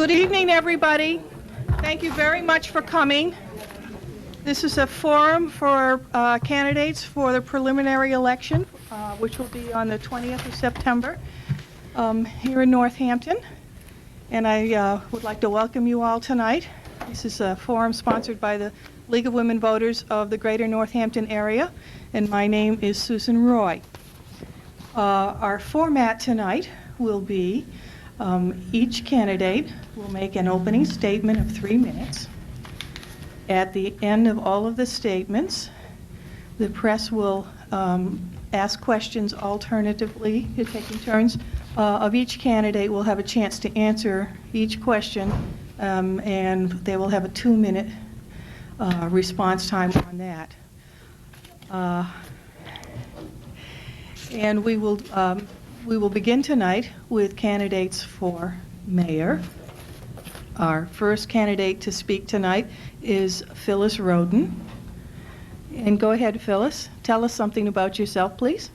Good evening, everybody. Thank you very much for coming. This is a forum for candidates for the preliminary election, which will be on the 20th of September here in Northampton. And I would like to welcome you all tonight. This is a forum sponsored by the League of Women Voters of the Greater Northampton area, and my name is Susan Roy. Our format tonight will be each candidate will make an opening statement of 3 minutes. At the end of all of the statements, the press will ask questions alternatively, taking turns, of each candidate. Will have a chance to answer each question, and they will have a 2-minute response time on that. And we will begin tonight with candidates for mayor. Our first candidate to speak tonight is Phyllis Rhoden. And go ahead, Phyllis. Tell us something about yourself, please.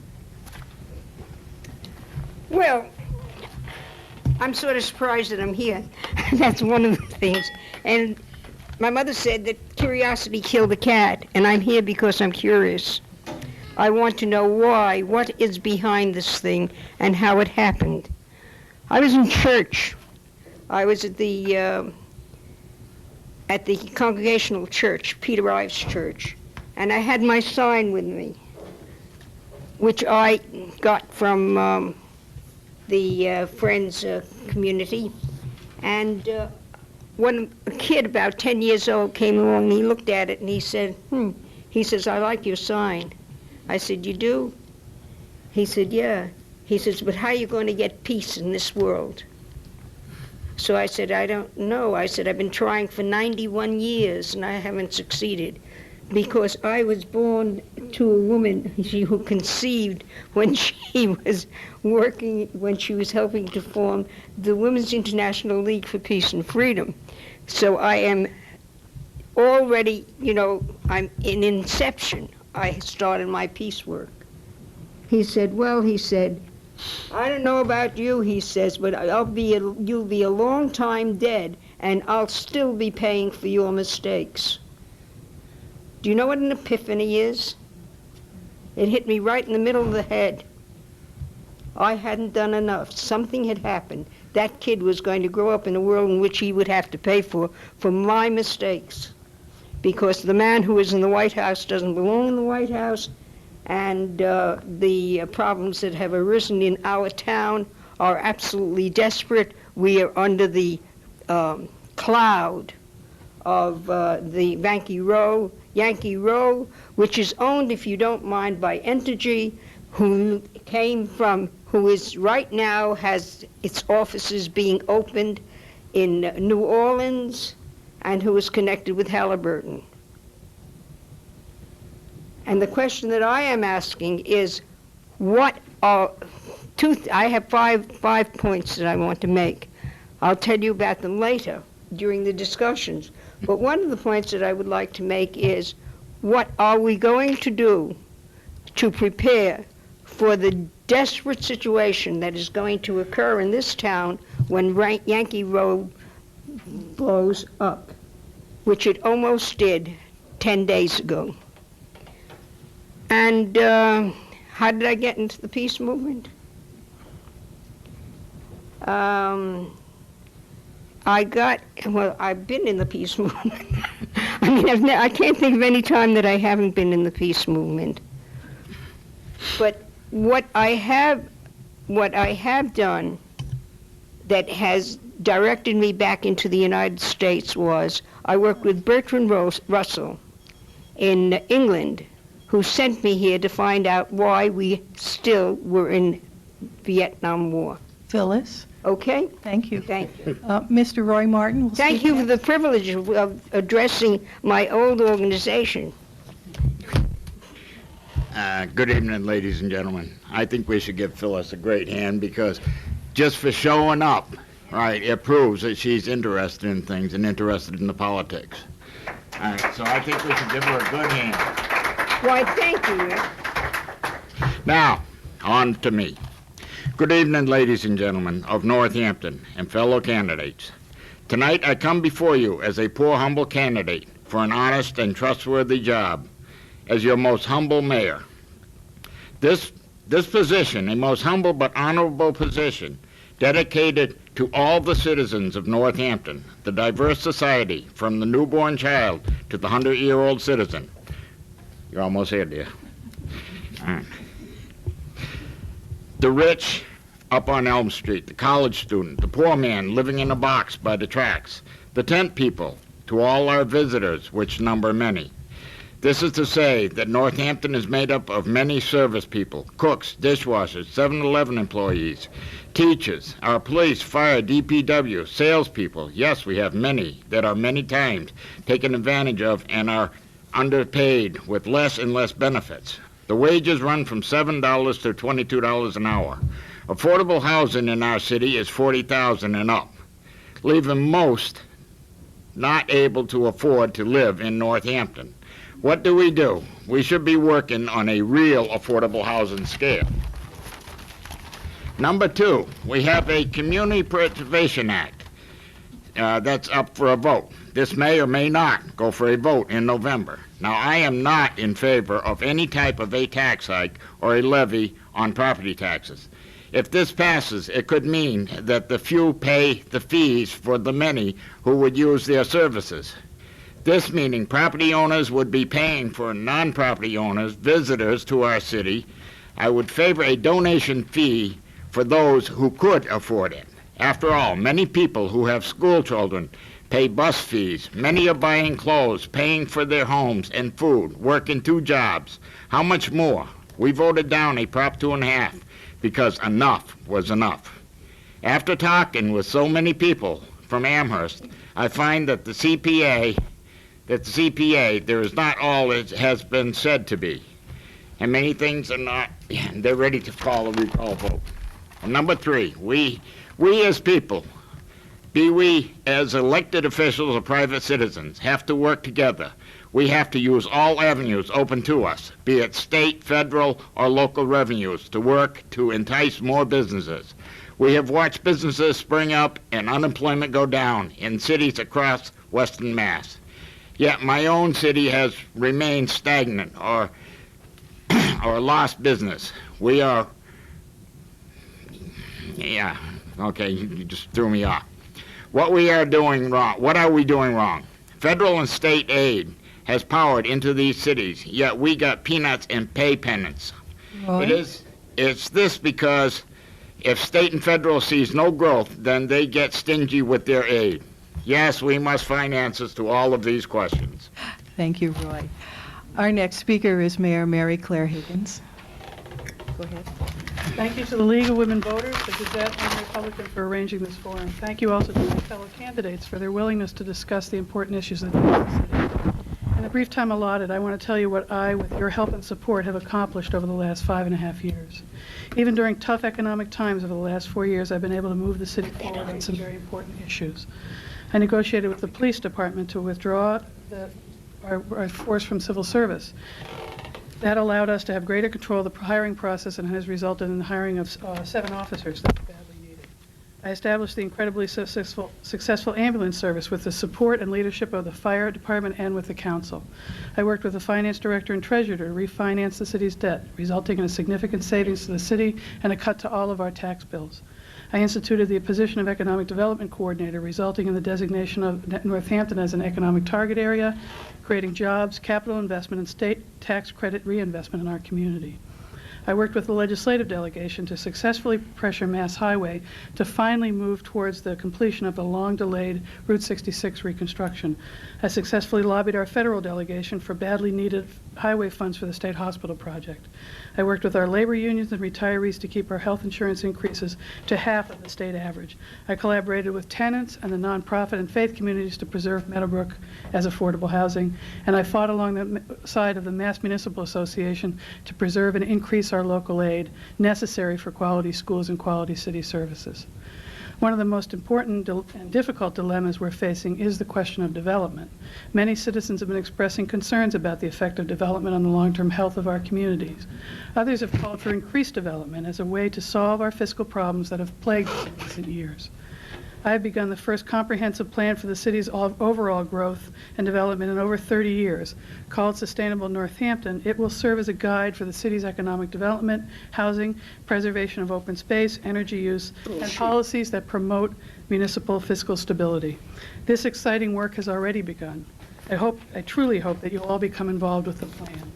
Well, I'm sort of surprised that I'm here. That's one of the things. And my mother said that curiosity killed the cat, and I'm here because I'm curious. I want to know why, what is behind this thing, and how it happened. I was in church. I was at the Congregational Church, Peter Ives Church, and I had my sign with me, which I got from the Friends community. And when a kid about 10 years old came along, and he looked at it and he said, he says, "I like your sign." I said, "You do?" He said, "Yeah." He says, "But how are you going to get peace in this world?" So I said, "I don't know." I said, "I've been trying for 91 years and I haven't succeeded, because I was born to a woman who conceived when she was working, when she was helping to form the Women's International League for Peace and Freedom. So I am already, I'm in inception. I started my peace work." He said, "Well," he said, "I don't know about you," he says, "but you'll be a long time dead, and I'll still be paying for your mistakes." Do you know what an epiphany is? It hit me right in the middle of the head. I hadn't done enough. Something had happened. That kid was going to grow up in a world in which he would have to pay for my mistakes. Because the man who is in the White House doesn't belong in the White House, and the problems that have arisen in our town are absolutely desperate. We are under the cloud of the Yankee Row, which is owned, if you don't mind, by Entergy, who is right now has its offices being opened in New Orleans, and who is connected with Halliburton. And the question that I am asking is, I have five points that I want to make. I'll tell you about them later during the discussions. But one of the points that I would like to make is, what are we going to do to prepare for the desperate situation that is going to occur in this town when Yankee Row blows up, which it almost did 10 days ago. And how did I get into the peace movement? I've been in the peace movement. I mean, I can't think of any time that I haven't been in the peace movement. But what I have done that has directed me back into the United States was, I worked with Bertrand Russell in England, who sent me here to find out why we still were in Vietnam War. Phyllis. Okay? Thank you. Thank you. Mr. Roy Martin will Thank you for the privilege of addressing my old organization. Good evening, ladies and gentlemen. I think we should give Phyllis a great hand, because just for showing up, right, it proves that she's interested in things and interested in the politics. All right, so I think we should give her a good hand. Why, thank you, Rick. Now, on to me. Good evening, ladies and gentlemen of Northampton and fellow candidates. Tonight I come before you as a poor, humble candidate for an honest and trustworthy job as your most humble mayor. This position, a most humble but honorable position, dedicated to all the citizens of Northampton, the diverse society, from the newborn child to the 100-year-old citizen. You're almost here, dear. All right. The rich up on Elm Street, the college student, the poor man living in a box by the tracks, the tent people, to all our visitors, which number many. This is to say that Northampton is made up of many service people, cooks, dishwashers, 7-Eleven employees, teachers, our police, fire, DPW, salespeople. Yes, we have many that are many times taken advantage of and are underpaid with less and less benefits. The wages run from $7 to $22 an hour. Affordable housing in our city is $40,000 and up, leaving most not able to afford to live in Northampton. What do? We should be working on a real affordable housing scale. Number two, we have a Community Preservation Act that's up for a vote. This may or may not go for a vote in November. Now, I am not in favor of any type of a tax hike or a levy on property taxes. If this passes, it could mean that the few pay the fees for the many who would use their services. This meaning property owners would be paying for non-property owners, visitors to our city. I would favor a donation fee for those who could afford it. After all, many people who have school children pay bus fees. Many are buying clothes, paying for their homes and food, working 2 jobs. How much more? We voted down a Prop 2.5 because enough was enough. After talking with so many people from Amherst, I find that the CPA, there is not all it has been said to be. And many things are not, they're ready to call a recall vote. And number 3, we as people, be we as elected officials or private citizens, have to work together. We have to use all avenues open to us, be it state, federal, or local revenues, to work to entice more businesses. We have watched businesses spring up and unemployment go down in cities across Western Mass. Yet my own city has remained stagnant or lost business. We are, yeah, okay, you just threw me off. What are we doing wrong? Federal and state aid has powered into these cities, yet we got peanuts and pay penance. Roy? It's this because if state and federal sees no growth, then they get stingy with their aid. Yes, we must find answers to all of these questions. Thank you, Roy. Our next speaker is Mayor Mary Claire Higgins. Go ahead. Thank you to the League of Women Voters, the Gazette, and the Republican for arranging this forum. Thank you also to my fellow candidates for their willingness to discuss the important issues that face the city. In the brief time allotted, I want to tell you what I, with your help and support, have accomplished over the last 5.5 years. Even during tough economic times over the last 4 years, I've been able to move the city forward on some very important issues. I negotiated with the police department to withdraw our force from civil service. That allowed us to have greater control of the hiring process and has resulted in the hiring of 7 officers that we badly needed. I established the incredibly successful ambulance service with the support and leadership of the fire department and with the council. I worked with the finance director and treasurer to refinance the city's debt, resulting in a significant savings to the city and a cut to all of our tax bills. I instituted the position of Economic Development Coordinator, resulting in the designation of Northampton as an economic target area, creating jobs, capital investment, and state tax credit reinvestment in our community. I worked with the legislative delegation to successfully pressure Mass Highway to finally move towards the completion of the long-delayed Route 66 reconstruction. I successfully lobbied our federal delegation for badly needed highway funds for the state hospital project. I worked with our labor unions and retirees to keep our health insurance increases to half of the state average. I collaborated with tenants and the nonprofit and faith communities to preserve Meadowbrook as affordable housing, and I fought along the side of the Mass Municipal Association to preserve and increase our local aid necessary for quality schools and quality city services. One of the most important and difficult dilemmas we're facing is the question of development. Many citizens have been expressing concerns about the effect of development on the long-term health of our communities. Others have called for increased development as a way to solve our fiscal problems that have plagued us in recent years. I have begun the first comprehensive plan for the city's overall growth and development in over 30 years. Called Sustainable Northampton, it will serve as a guide for the city's economic development, housing, preservation of open space, energy use, and policies that promote municipal fiscal stability. This exciting work has already begun. I truly hope that you'll all become involved with the plan.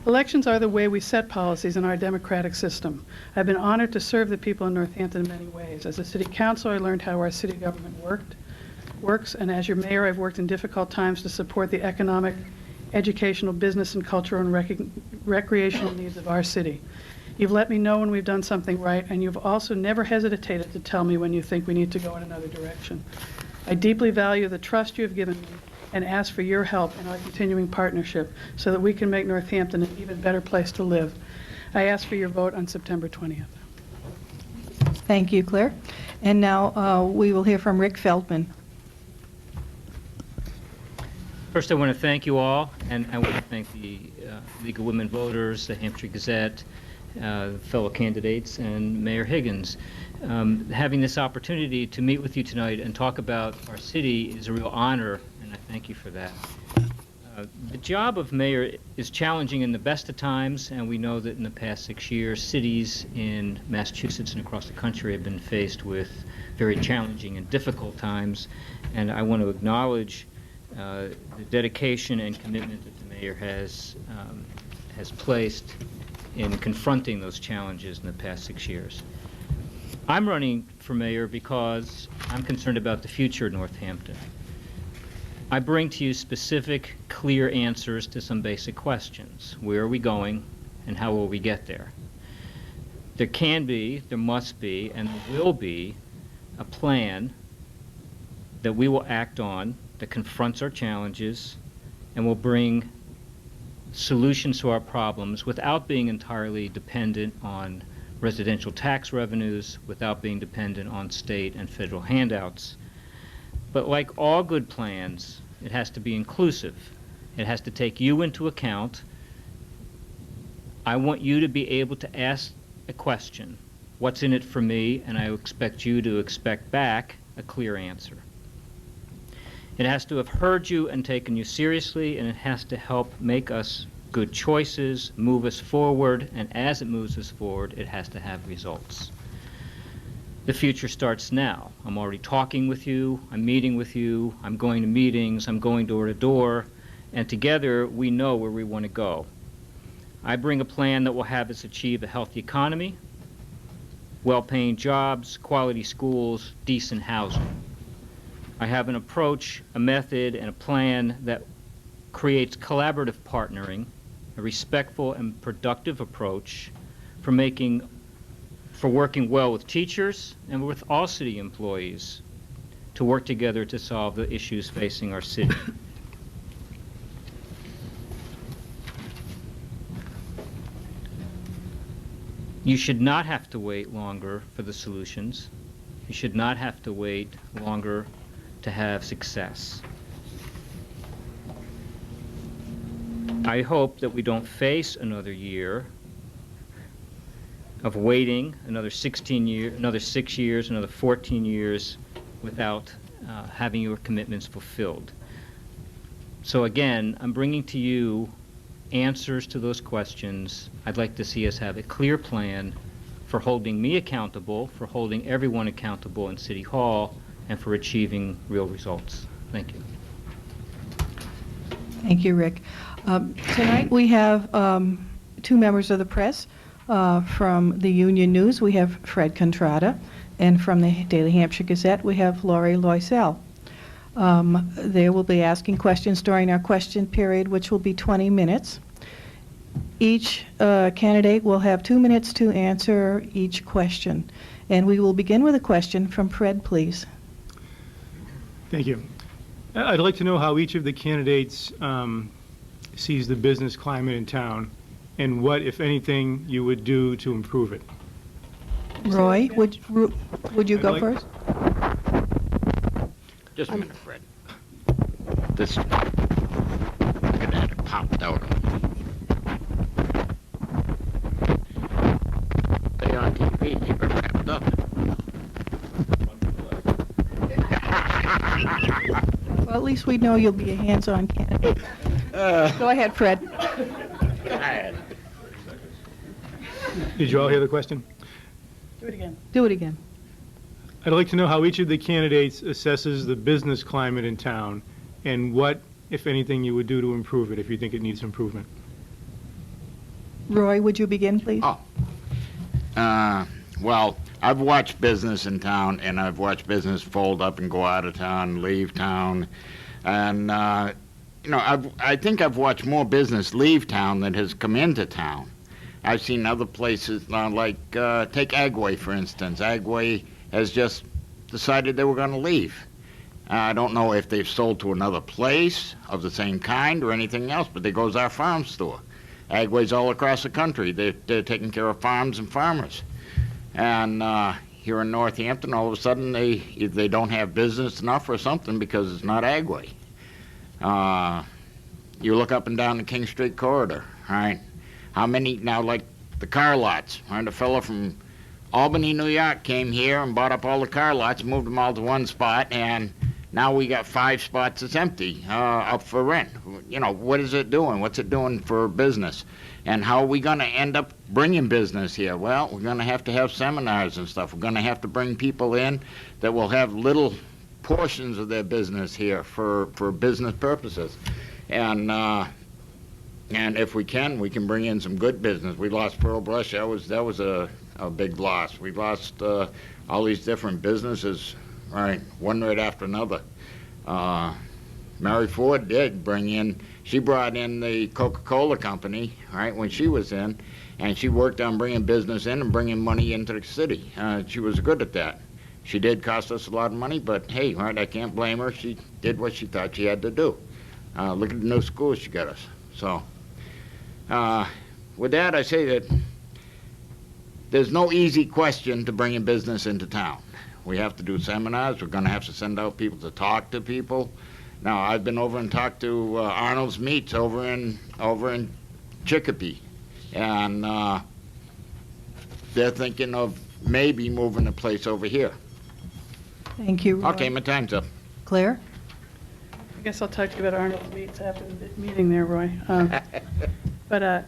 Elections are the way we set policies in our democratic system. I've been honored to serve the people in Northampton in many ways. As a city councilor, I learned how our city government works, and as your mayor, I've worked in difficult times to support the economic, educational, business, and cultural and recreational needs of our city. You've let me know when we've done something right, and you've also never hesitated to tell me when you think we need to go in another direction. I deeply value the trust you have given me and ask for your help in our continuing partnership so that we can make Northampton an even better place to live. I ask for your vote on September 20th. Thank you, Claire. And now we will hear from Rick Feldman. First, I want to thank you all, and I want to thank the League of Women Voters, the Hampshire Gazette, fellow candidates, and Mayor Higgins. Having this opportunity to meet with you tonight and talk about our city is a real honor, and I thank you for that. The job of mayor is challenging in the best of times, and we know that in the past 6 years, cities in Massachusetts and across the country have been faced with very challenging and difficult times, and I want to acknowledge the dedication and commitment that the mayor has placed in confronting those challenges in the past 6 years. I'm running for mayor because I'm concerned about the future of Northampton. I bring to you specific, clear answers to some basic questions. Where are we going, and how will we get there? There can be, there must be, and there will be a plan that we will act on that confronts our challenges and will bring solutions to our problems without being entirely dependent on residential tax revenues, without being dependent on state and federal handouts. But like all good plans, it has to be inclusive. It has to take you into account. I want you to be able to ask a question. What's in it for me? And I expect you to expect back a clear answer. It has to have heard you and taken you seriously, and it has to help make us good choices, move us forward, and as it moves us forward, it has to have results. The future starts now. I'm already talking with you, I'm meeting with you, I'm going to meetings, I'm going door to door, and together we know where we want to go. I bring a plan that will have us achieve a healthy economy, well-paying jobs, quality schools, decent housing. I have an approach, a method, and a plan that creates collaborative partnering, a respectful and productive approach for working well with teachers and with all city employees to work together to solve the issues facing our city. You should not have to wait longer for the solutions. You should not have to wait longer to have success. I hope that we don't face another year of waiting, another 6 years, another 14 years without having your commitments fulfilled. So again, I'm bringing to you answers to those questions. I'd like to see us have a clear plan for holding me accountable, for holding everyone accountable in City Hall, and for achieving real results. Thank you. Thank you, Rick. Tonight we have 2 members of the press. From the Union News, we have Fred Contrada, and from the Daily Hampshire Gazette, we have Lori Loisel. They will be asking questions during our question period, which will be 20 minutes. Each candidate will have 2 minutes to answer each question. And we will begin with a question from Fred, please. Thank you. I'd like to know how each of the candidates sees the business climate in town and what, if anything, you would do to improve it. Roy, would you go first? Just a minute, Fred. This, look at that, it popped out. They on TV, keep it wrapped up. Well, at least we know you'll be a hands-on candidate. Go ahead, Fred. Did you all hear the question? Do it again. Do it again. I'd like to know how each of the candidates assesses the business climate in town and what, if anything, you would do to improve it if you think it needs improvement. Roy, would you begin, please? Oh. Well, I've watched business in town, and I've watched business fold up and go out of town, leave town. And, I think I've watched more business leave town than has come into town. I've seen other places, take Agway, for instance. Agway has just decided they were going to leave. I don't know if they've sold to another place of the same kind or anything else, but there goes our farm store. Agway's all across the country. They're taking care of farms and farmers. And here in Northampton, all of a sudden, they don't have business enough or something because it's not Agway. You look up and down the King Street corridor, right? How many, now, like the car lots, right? A fellow from Albany, New York came here and bought up all the car lots, moved them all to one spot, and now we got 5 spots that's empty, up for rent. What is it doing? What's it doing for business? And how are we going to end up bringing business here? Well, we're going to have seminars and stuff. We're going to have to bring people in that will have little portions of their business here for business purposes. And if we can bring in some good business. We lost Pearl Brush. That was a big loss. We lost all these different businesses, right, one right after another. Mary Ford did bring in, she brought in the Coca-Cola company, right, when she was in, and she worked on bringing business in and bringing money into the city. She was good at that. She did cost us a lot of money, but hey, right, I can't blame her. She did what she thought she had to do. Look at the new schools she got us. So, with that, I say that there's no easy question to bringing business into town. We have to do seminars. We're going to have to send out people to talk to people. Now, I've been over and talked to Arnold's Meats over in Chicopee, and they're thinking of maybe moving the place over here. Thank you, Roy. Okay, my time's up. Claire? I guess I'll talk to you about Arnold's Meats after the meeting there, Roy. But I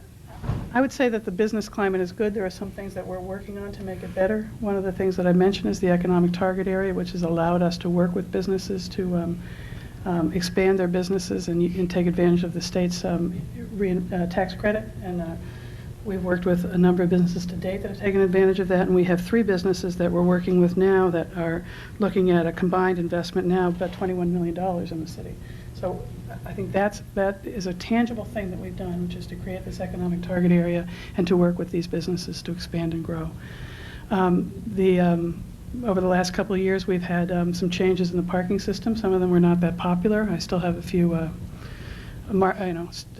would say that the business climate is good. There are some things that we're working on to make it better. One of the things that I mentioned is the economic target area, which has allowed us to work with businesses to expand their businesses and take advantage of the state's tax credit. And we've worked with a number of businesses to date that have taken advantage of that, and we have 3 businesses that we're working with now that are looking at a combined investment now of about $21 million in the city. So I think that is a tangible thing that we've done, which is to create this economic target area and to work with these businesses to expand and grow. Over the last couple of years, we've had some changes in the parking system. Some of them were not that popular. I still have a few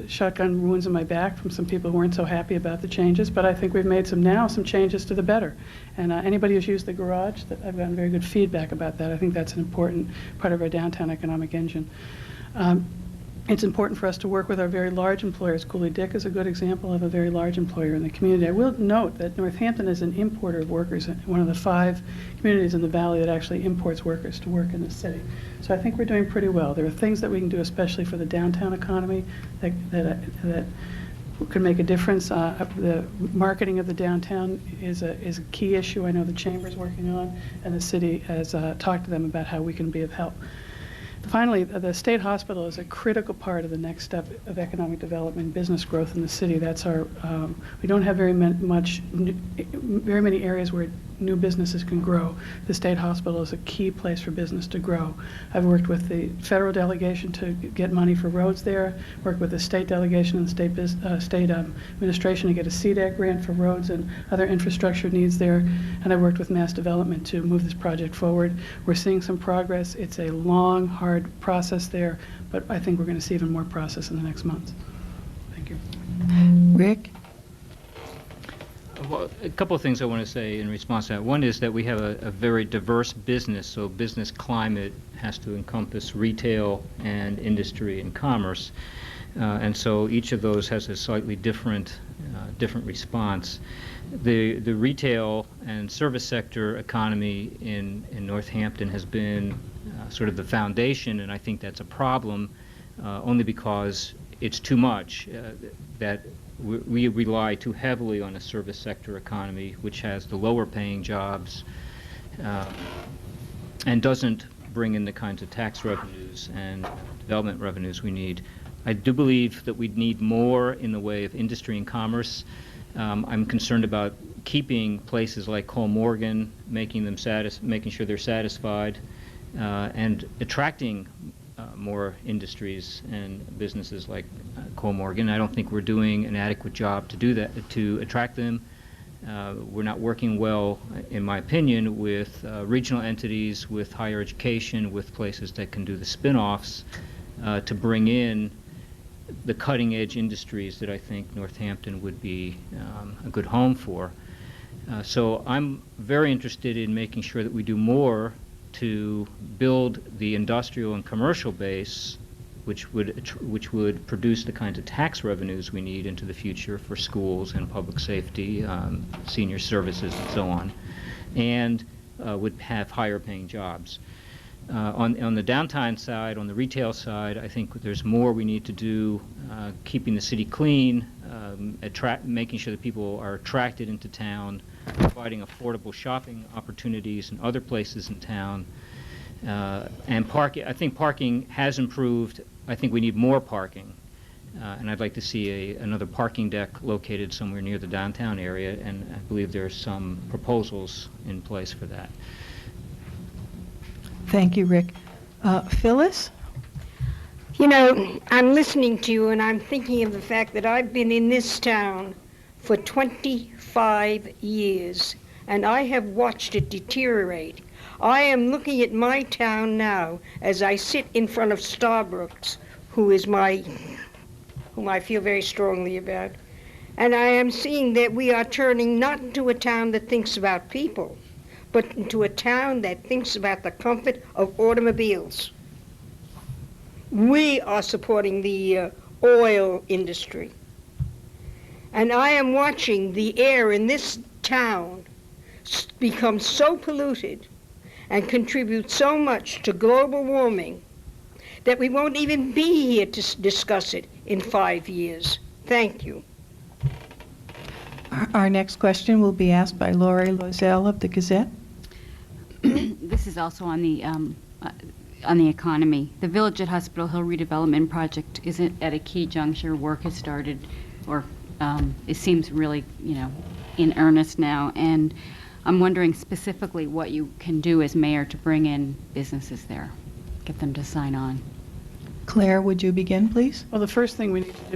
shotgun wounds in my back from some people who weren't so happy about the changes, but I think we've made some changes to the better. And anybody who's used the garage, I've gotten very good feedback about that. I think that's an important part of our downtown economic engine. It's important for us to work with our very large employers. Cooley Dick is a good example of a very large employer in the community. I will note that Northampton is an importer of workers, one of the 5 communities in the valley that actually imports workers to work in the city. So I think we're doing pretty well. There are things that we can do, especially for the downtown economy, that could make a difference. The marketing of the downtown is a key issue. I know the Chamber's working on, and the city has talked to them about how we can be of help. Finally, the state hospital is a critical part of the next step of economic development and business growth in the city. That's our, we don't have very many areas where new businesses can grow. The state hospital is a key place for business to grow. I've worked with the federal delegation to get money for roads there, worked with the state delegation and the state administration to get a CDAC grant for roads and other infrastructure needs there, and I worked with Mass Development to move this project forward. We're seeing some progress. It's a long, hard process there, but I think we're going to see even more process in the next months. Thank you. Rick? Well, a couple of things I want to say in response to that. One is that we have a very diverse business, so business climate has to encompass retail and industry and commerce. And so each of those has a slightly different different response. The retail and service sector economy in Northampton has been sort of the foundation, and I think that's a problem only because it's too much, that we rely too heavily on a service sector economy, which has the lower paying jobs and doesn't bring in the kinds of tax revenues and development revenues we need. I do believe that we need more in the way of industry and commerce. I'm concerned about keeping places like Cole Morgan, making sure they're satisfied, and attracting more industries and businesses like Cole Morgan. I don't think we're doing an adequate job to do that, to attract them. We're not working well, in my opinion, with regional entities, with higher education, with places that can do the spin-offs to bring in the cutting-edge industries that I think Northampton would be a good home for. So I'm very interested in making sure that we do more to build the industrial and commercial base, which would produce the kinds of tax revenues we need into the future for schools and public safety, senior services, and so on, and would have higher paying jobs. On the downtown side, on the retail side, I think there's more we need to do, keeping the city clean, making sure that people are attracted into town, providing affordable shopping opportunities in other places in town, and parking. I think parking has improved. I think we need more parking, and I'd like to see another parking deck located somewhere near the downtown area, and I believe there are some proposals in place for that. Thank you, Rick. Phyllis? You know, I'm listening to you and I'm thinking of the fact that I've been in this town for 25 years and I have watched it deteriorate. I am looking at my town now as I sit in front of Starbucks, whom I feel very strongly about. And I am seeing that we are turning not into a town that thinks about people, but into a town that thinks about the comfort of automobiles. We are supporting the oil industry. And I am watching the air in this town become so polluted and contribute so much to global warming that we won't even be here to discuss it in 5 years. Thank you. Our next question will be asked by Lori Loisel of the Gazette. This is also on the economy. The Village at Hospital Hill redevelopment project isn't at a key juncture. Work has started, or it seems really, in earnest now. And I'm wondering specifically what you can do as mayor to bring in businesses there, get them to sign on. Claire, would you begin, please? Well, the first thing we needed to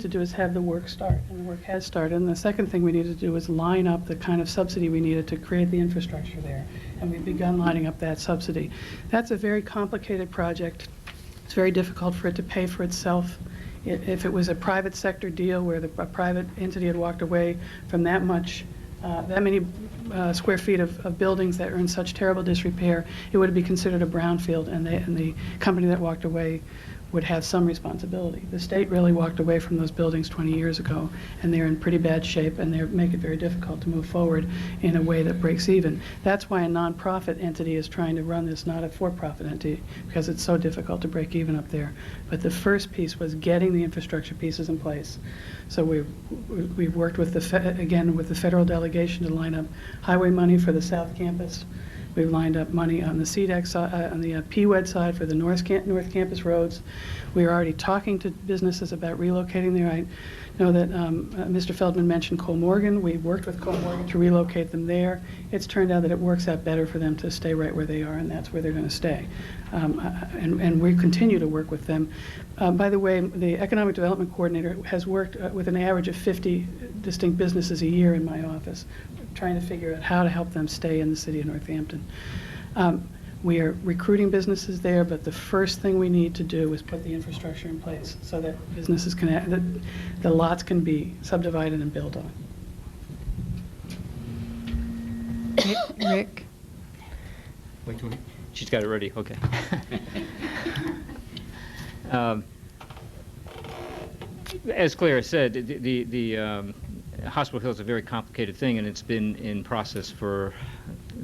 do is have the work start, and the work has started. And the second thing we needed to do is line up the kind of subsidy we needed to create the infrastructure there, and we've begun lining up that subsidy. That's a very complicated project. It's very difficult for it to pay for itself. If it was a private sector deal where a private entity had walked away from that many square feet of buildings that are in such terrible disrepair, it would be considered a brownfield, and the company that walked away would have some responsibility. The state really walked away from those buildings 20 years ago, and they're in pretty bad shape, and they make it very difficult to move forward in a way that breaks even. That's why a nonprofit entity is trying to run this, not a for-profit entity, because it's so difficult to break even up there. But the first piece was getting the infrastructure pieces in place. So we've worked with with the federal delegation to line up highway money for the South Campus. We've lined up money on the CDEC side, on the PWED side for the North Campus roads. We are already talking to businesses about relocating there. I know that Mr. Feldman mentioned Cole Morgan. We worked with Cole Morgan to relocate them there. It's turned out that it works out better for them to stay right where they are, and that's where they're going to stay. And we continue to work with them. By the way, the Economic Development Coordinator has worked with an average of 50 distinct businesses a year in my office, trying to figure out how to help them stay in the city of Northampton. We are recruiting businesses there, but the first thing we need to do is put the infrastructure in place so that businesses that the lots can be subdivided and built on. Rick? Wait, she's got it ready. Okay. As Claire said, the Hospital Hill is a very complicated thing, and it's been in process for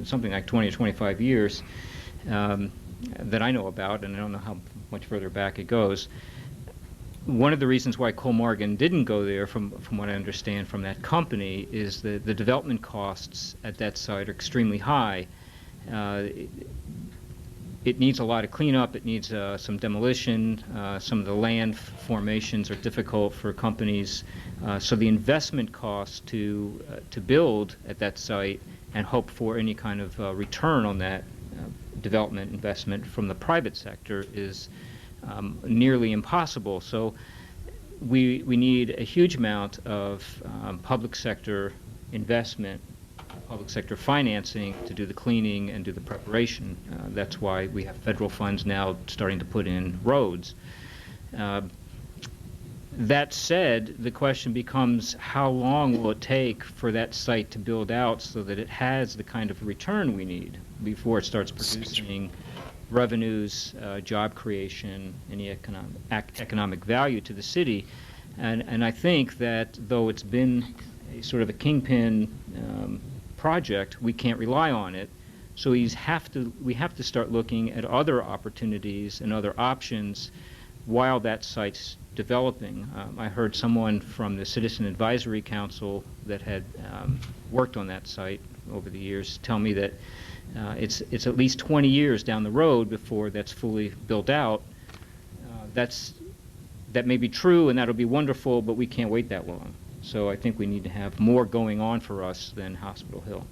something like 20 or 25 years that I know about, and I don't know how much further back it goes. One of the reasons why Kollmorgen didn't go there, from what I understand from that company, is that the development costs at that site are extremely high. It needs a lot of cleanup. It needs some demolition. Some of the land formations are difficult for companies. So the investment cost to build at that site and hope for any kind of return on that development investment from the private sector is nearly impossible. So we need a huge amount of public sector investment, public sector financing to do the cleaning and do the preparation. That's why we have federal funds now starting to put in roads. That said, the question becomes, how long will it take for that site to build out so that it has the kind of return we need before it starts producing revenues, job creation, any economic value to the city? And I think that though it's been a sort of a kingpin project, we can't rely on it. So we have to start looking at other opportunities and other options while that site's developing. I heard someone from the Citizen Advisory Council that had worked on that site over the years tell me that it's at least 20 years down the road before that's fully built out. That may be true, and that'll be wonderful, but we can't wait that long. So I think we need to have more going on for us than Hospital Hill.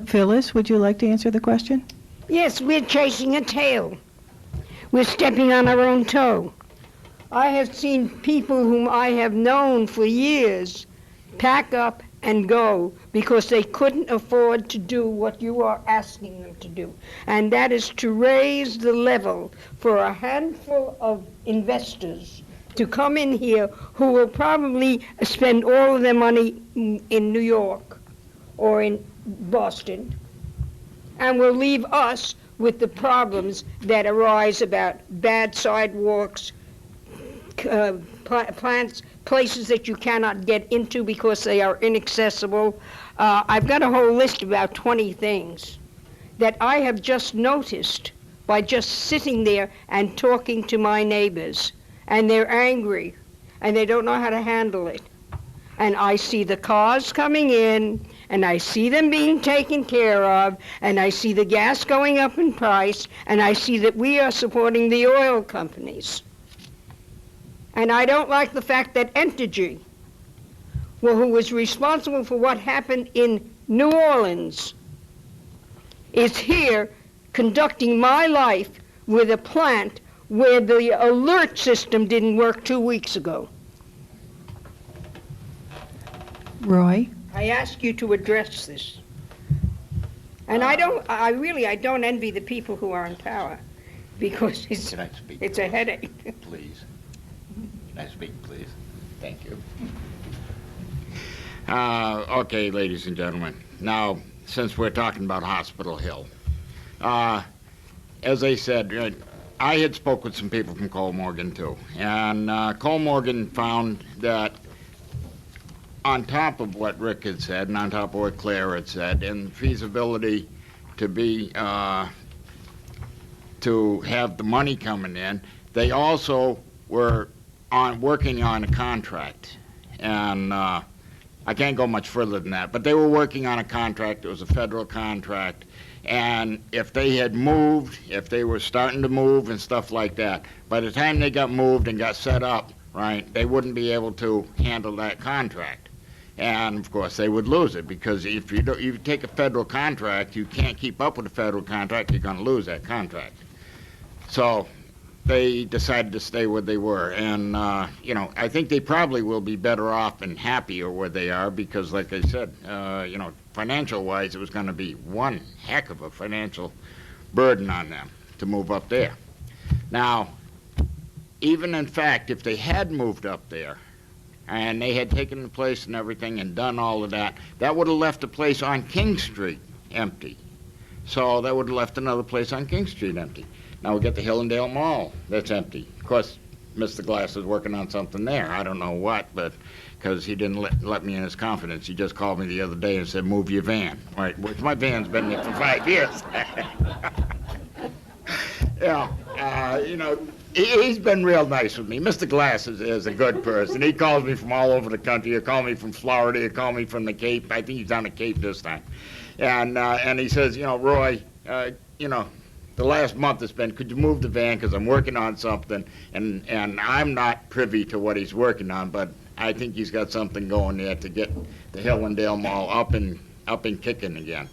Phyllis, would you like to answer the question? Yes, we're chasing a tail. We're stepping on our own toe. I have seen people whom I have known for years pack up and go because they couldn't afford to do what you are asking them to do. And that is to raise the level for a handful of investors to come in here who will probably spend all of their money in New York or in Boston and will leave us with the problems that arise about bad sidewalks, plants, places that you cannot get into because they are inaccessible. I've got a whole list of about 20 things that I have just noticed by just sitting there and talking to my neighbors. And they're angry, and they don't know how to handle it. And I see the cars coming in, and I see them being taken care of, and I see the gas going up in price, and I see that we are supporting the oil companies. And I don't like the fact that Entergy, who was responsible for what happened in New Orleans, is here conducting my life with a plant where the alert system didn't work 2 weeks ago. Roy? I ask you to address this. And I don't envy the people who are in power because Can I speak? it's a headache. Please. Can I speak, please? Thank you. Okay, ladies and gentlemen. Now, since we're talking about Hospital Hill, as I said, I had spoke with some people from Kollmorgen too, and Kollmorgen found that on top of what Rick had said and on top of what Claire had said, and feasibility to be to have the money coming in, they also were working on a contract, and I can't go much further than that, but they were working on a contract. It was a federal contract. And if they had moved, if they were starting to move and stuff like that, by the time they got moved and got set up, right, they wouldn't be able to handle that contract. And, of course, they would lose it because if you take a federal contract, you can't keep up with a federal contract, you're going to lose that contract. So they decided to stay where they were. And, I think they probably will be better off and happier where they are because, like I said, financial-wise, it was going to be one heck of a financial burden on them to move up there. Now, even in fact, if they had moved up there and they had taken the place and everything and done all of that, that would have left a place on King Street empty. So that would have left another place on King Street empty. Now we got the Hillendale Mall that's empty. Of course, Mr. Glass is working on something there. I don't know what, but because he didn't let me in his confidence. He just called me the other day and said, move your van. Right, which my van's been there for 5 years. Yeah, you know, he's been real nice with me. Mr. Glass is a good person. He calls me from all over the country. He called me from Florida. He called me from the Cape. I think he's down the Cape this time. And he says, you know, Roy, you know, the last month it's been, could you move the van because I'm working on something, and I'm not privy to what he's working on, but I think he's got something going there to get the Hillendale Mall up and kicking again.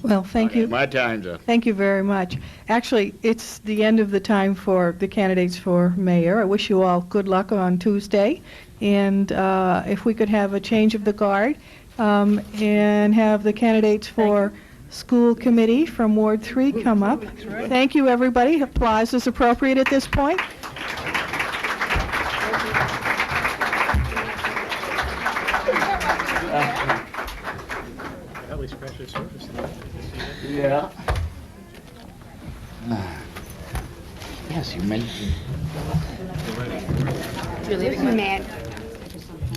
Well, thank you. My time's up. Thank you very much. Actually, it's the end of the time for the candidates for mayor. I wish you all good luck on Tuesday. And if we could have a change of the guard and have the candidates for school committee from Ward 3 come up. Thank you, everybody. Applause is appropriate at this point. At least scratch the surface. Yeah. Yes, you mentioned. Listen, man,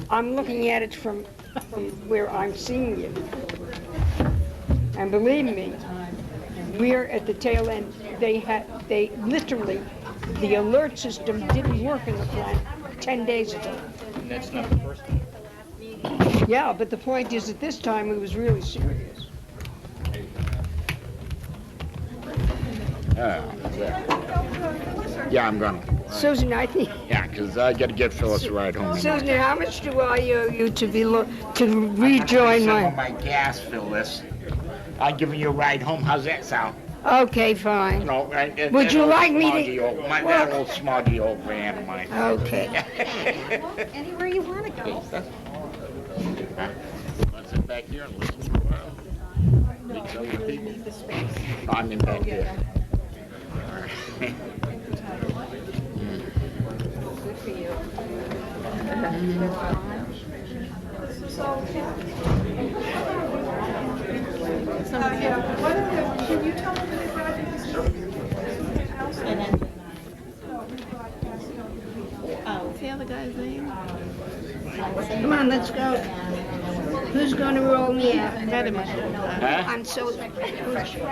I'm looking at it from where I'm seeing you. And believe me, we're at the tail end. They literally, the alert system didn't work in the plant 10 days ago. And that's not the first one. Yeah, but the point is that this time it was really serious. Yeah, I'm gonna. Susan, I think, Yeah, because I got to get Phyllis a ride home. Susan, how much do I owe you to rejoin Some of my? my gas, Phyllis. I'm giving you a ride home. How's that sound? Okay, You fine. know, Would you like me to- that old smoggy old van of mine. Okay. Anywhere you want to go. Let's sit back here and listen for a while. Meet some of the people. No, I'm in back here. Can you tell me the project What's the other guy's name? Come on, let's go. Who's going to roll me out? Very much. Huh? I'm so. Let's go.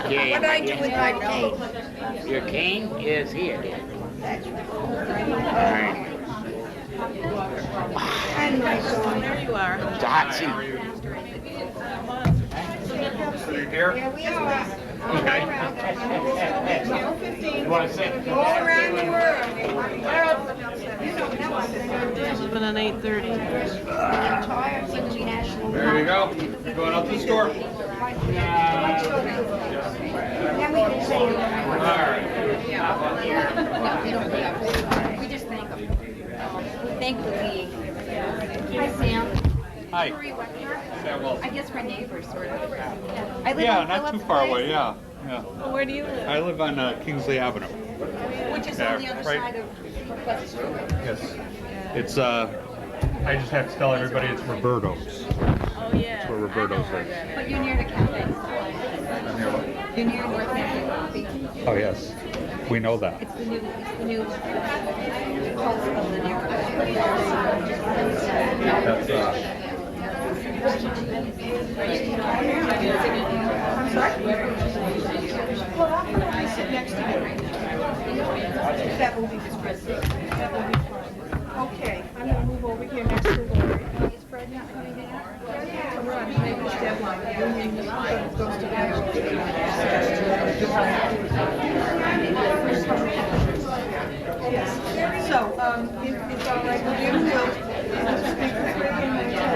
Okay. What do I do with my cane? Your cane is here. That's right. All right. And my song. There you are. It's a hot seat. Here we are. You want to sit? All around the world. This has been an 8:30. There you go. Going out to the store. Then we can say. We just thank them. Thank the league. Hi, Sam. Hi. I guess we're neighbors, sort of. Yeah, not too far away, yeah. Where do you live? I live on Kingsley Avenue. Which is Yeah, on the other right. side of Pleasant Street. Yes. It's, I just have to tell everybody it's Roberto's. Oh, yeah. That's where Roberto's is. But you're near the cafe. You're near Northampton Coffee. Oh, yes. We know that. It's the new pulse of the neighborhood. That's, I'm sorry? Well, I sit next to you. That will be that will be fine. Okay, I'm going to move over here next to Lori. Is Fred not coming back? We're on Neighbors deadline. It goes Yes. So, if it's all right with you, we'll speak quickly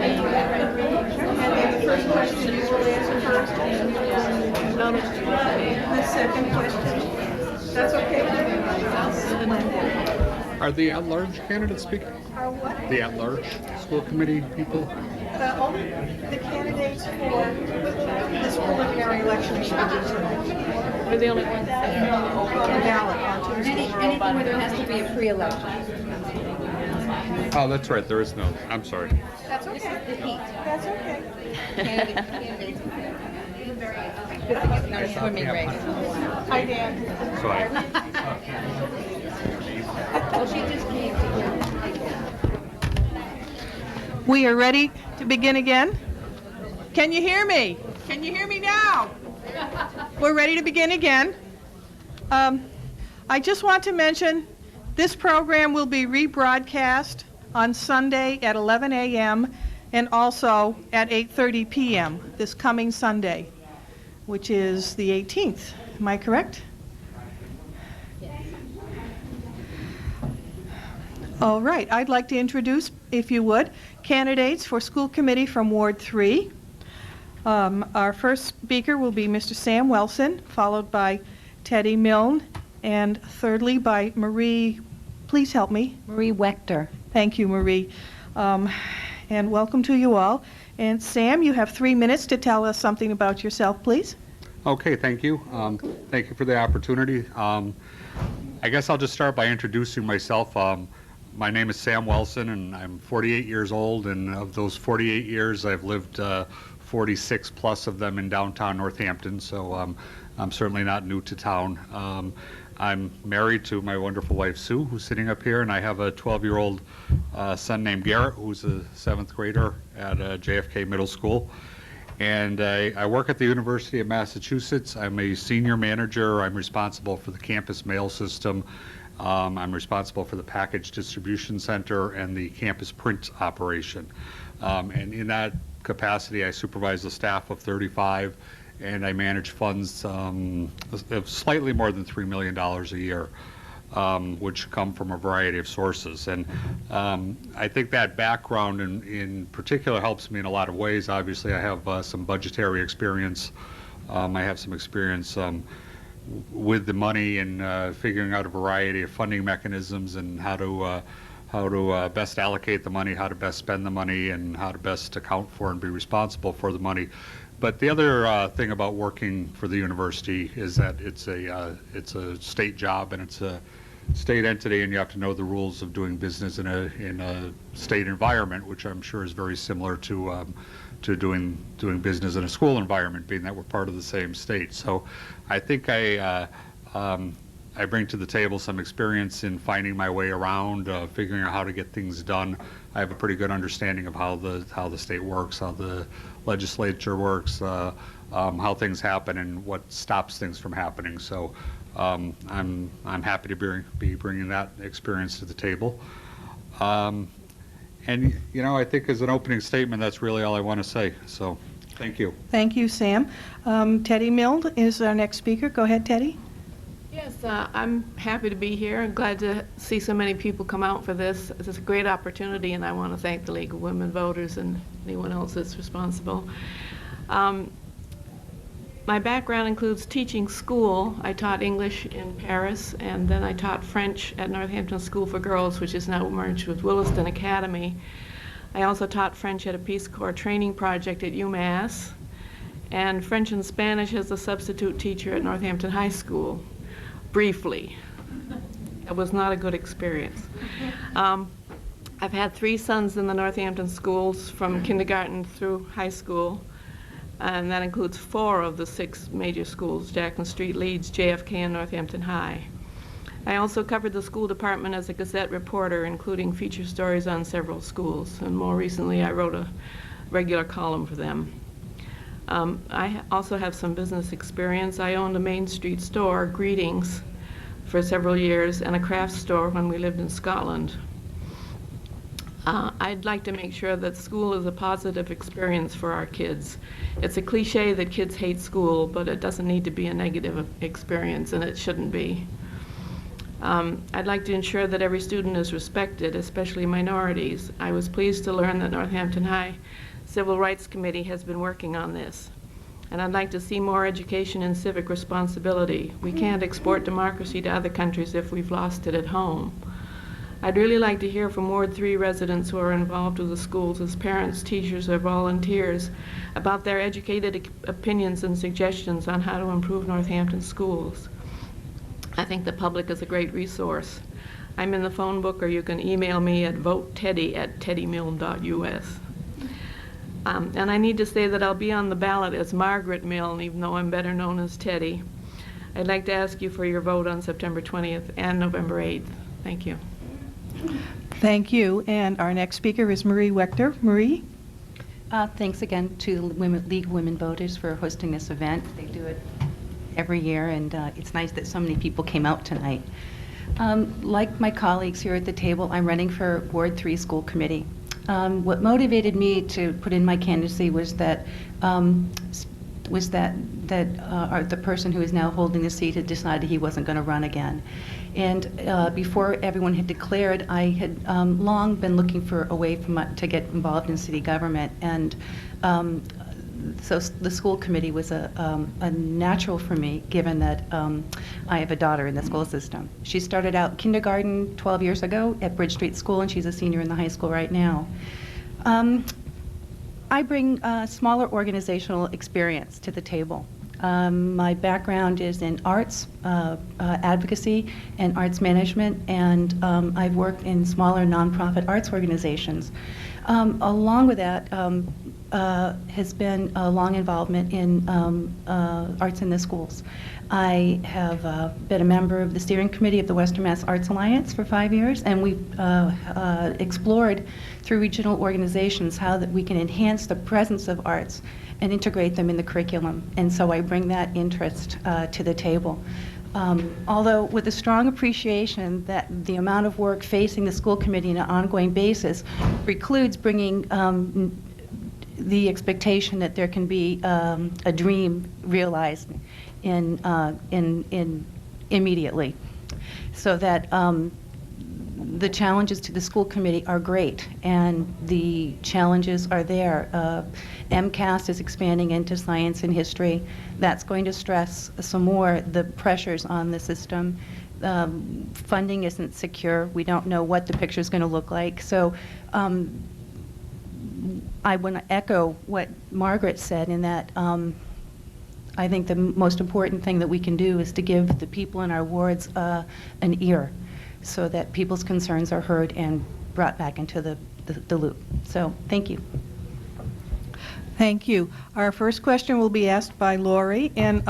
and then the first question you will answer first, and you will the second question. That's okay with you? are the at-large candidates speaking? Are what? The at-large school committee people? Only the candidates for this preliminary election are speaking tonight. We're the only ones. On the ballot on Tuesday. Anything where there has to be a pre-election. Oh, that's right, there is no, I'm sorry. That's okay. That's okay. Our swimming race. Hi, Dan. So We are ready to begin again. Can you hear me? Can you hear me now? We're ready to begin again. I just want to mention this program will be rebroadcast on Sunday at 11 a.m. and also at 8:30 p.m. this coming Sunday, which is the 18th. Am I correct? All right. I'd like to introduce, if you would, candidates for school committee from Ward 3. Our first speaker will be Mr. Sam Wilson, followed by Teddy Milne, and thirdly by Marie, please help me. Marie Wechter. Thank you, Marie. And welcome to you all. And Sam, you have 3 minutes to tell us something about yourself, please. Okay, thank you. Thank you for the opportunity. I guess I'll just start by introducing myself. My name is Sam Wilson, and I'm 48 years old, and of those 48 years, I've lived 46 plus of them in downtown Northampton, so I'm certainly not new to town. I'm married to my wonderful wife, Sue, who's sitting up here, and I have a 12-year-old son named Garrett, who's a 7th grader at JFK Middle School. And I work at the University of Massachusetts. I'm a senior manager. I'm responsible for the campus mail system. I'm responsible for the package distribution center and the campus print operation. And in that capacity, I supervise a staff of 35, and I manage funds of slightly more than $3 million a year, which come from a variety of sources. And I think that background in particular helps me in a lot of ways. Obviously, I have some budgetary experience. I have some experience with the money and figuring out a variety of funding mechanisms and how to best allocate the money, how to best spend the money, and how to best account for and be responsible for the money. But the other thing about working for the university is that it's a state job and it's a state entity, and you have to know the rules of doing business in a state environment, which I'm sure is very similar to doing business in a school environment, being that we're part of the same state. So I think I bring to the table some experience in finding my way around, figuring out how to get things done. I have a pretty good understanding of how the state works, how the legislature works, how things happen, and what stops things from happening. So I'm happy to be bringing that experience to the table. And, you know, I think as an opening statement, that's really all I want to say. So, thank you. Thank you, Sam. Teddy Milne is our next speaker. Go ahead, Teddy. Yes, I'm happy to be here and glad to see so many people come out for this. It's a great opportunity, and I want to thank the League of Women Voters and anyone else that's responsible. My background includes teaching school. I taught English in Paris, and then I taught French at Northampton School for Girls, which is now merged with Williston Academy. I also taught French at a Peace Corps training project at UMass, and French and Spanish as a substitute teacher at Northampton High School, briefly. It was not a good experience. I've had 3 sons in the Northampton schools from kindergarten through high school, and that includes 4 of the 6 major schools: Jackson Street, Leeds, JFK, and Northampton High. I also covered the school department as a Gazette reporter, including feature stories on several schools, and more recently I wrote a regular column for them. I also have some business experience. I owned a Main Street store, Greetings, for several years, and a craft store when we lived in Scotland. I'd like to make sure that school is a positive experience for our kids. It's a cliche that kids hate school, but it doesn't need to be a negative experience, and it shouldn't be. I'd like to ensure that every student is respected, especially minorities. I was pleased to learn that Northampton High Civil Rights Committee has been working on this. And I'd like to see more education in civic responsibility. We can't export democracy to other countries if we've lost it at home. I'd really like to hear from Ward 3 residents who are involved with the schools as parents, teachers, or volunteers about their educated opinions and suggestions on how to improve Northampton schools. I think the public is a great resource. I'm in the phone book, or you can email me at voteteddy@teddymilne.us. And I need to say that I'll be on the ballot as Margaret Milne, even though I'm better known as Teddy. I'd like to ask you for your vote on September 20th and November 8th. Thank you. Thank you. And our next speaker is Marie Wechter. Marie? Thanks again to the League of Women Voters for hosting this event. They do it every year, and it's nice that so many people came out tonight. Like my colleagues here at the table, I'm running for Ward 3 School Committee. What motivated me to put in my candidacy was that the person who is now holding the seat had decided he wasn't going to run again. And before everyone had declared, I had long been looking for a way to get involved in city government. And so the school committee was a natural for me, given that I have a daughter in the school system. She started out kindergarten 12 years ago at Bridge Street School, and she's a senior in the high school right now. I bring smaller organizational experience to the table. My background is in arts, advocacy, and arts management, and I've worked in smaller nonprofit arts organizations. Along with that has been a long involvement in arts in the schools. I have been a member of the steering committee of the Western Mass Arts Alliance for 5 years, and we've explored through regional organizations how that we can enhance the presence of arts and integrate them in the curriculum. And so I bring that interest to the table. Although with a strong appreciation that the amount of work facing the school committee on an ongoing basis precludes bringing the expectation that there can be a dream realized immediately. So that the challenges to the school committee are great, and the challenges are there. MCAS is expanding into science and history. That's going to stress some more the pressures on the system. Funding isn't secure. We don't know what the picture is going to look like. So I want to echo what Margaret said in that I think the most important thing that we can do is to give the people in our wards an ear, so that people's concerns are heard and brought back into the loop. So thank you. Thank you. Our first question will be asked by Lori, and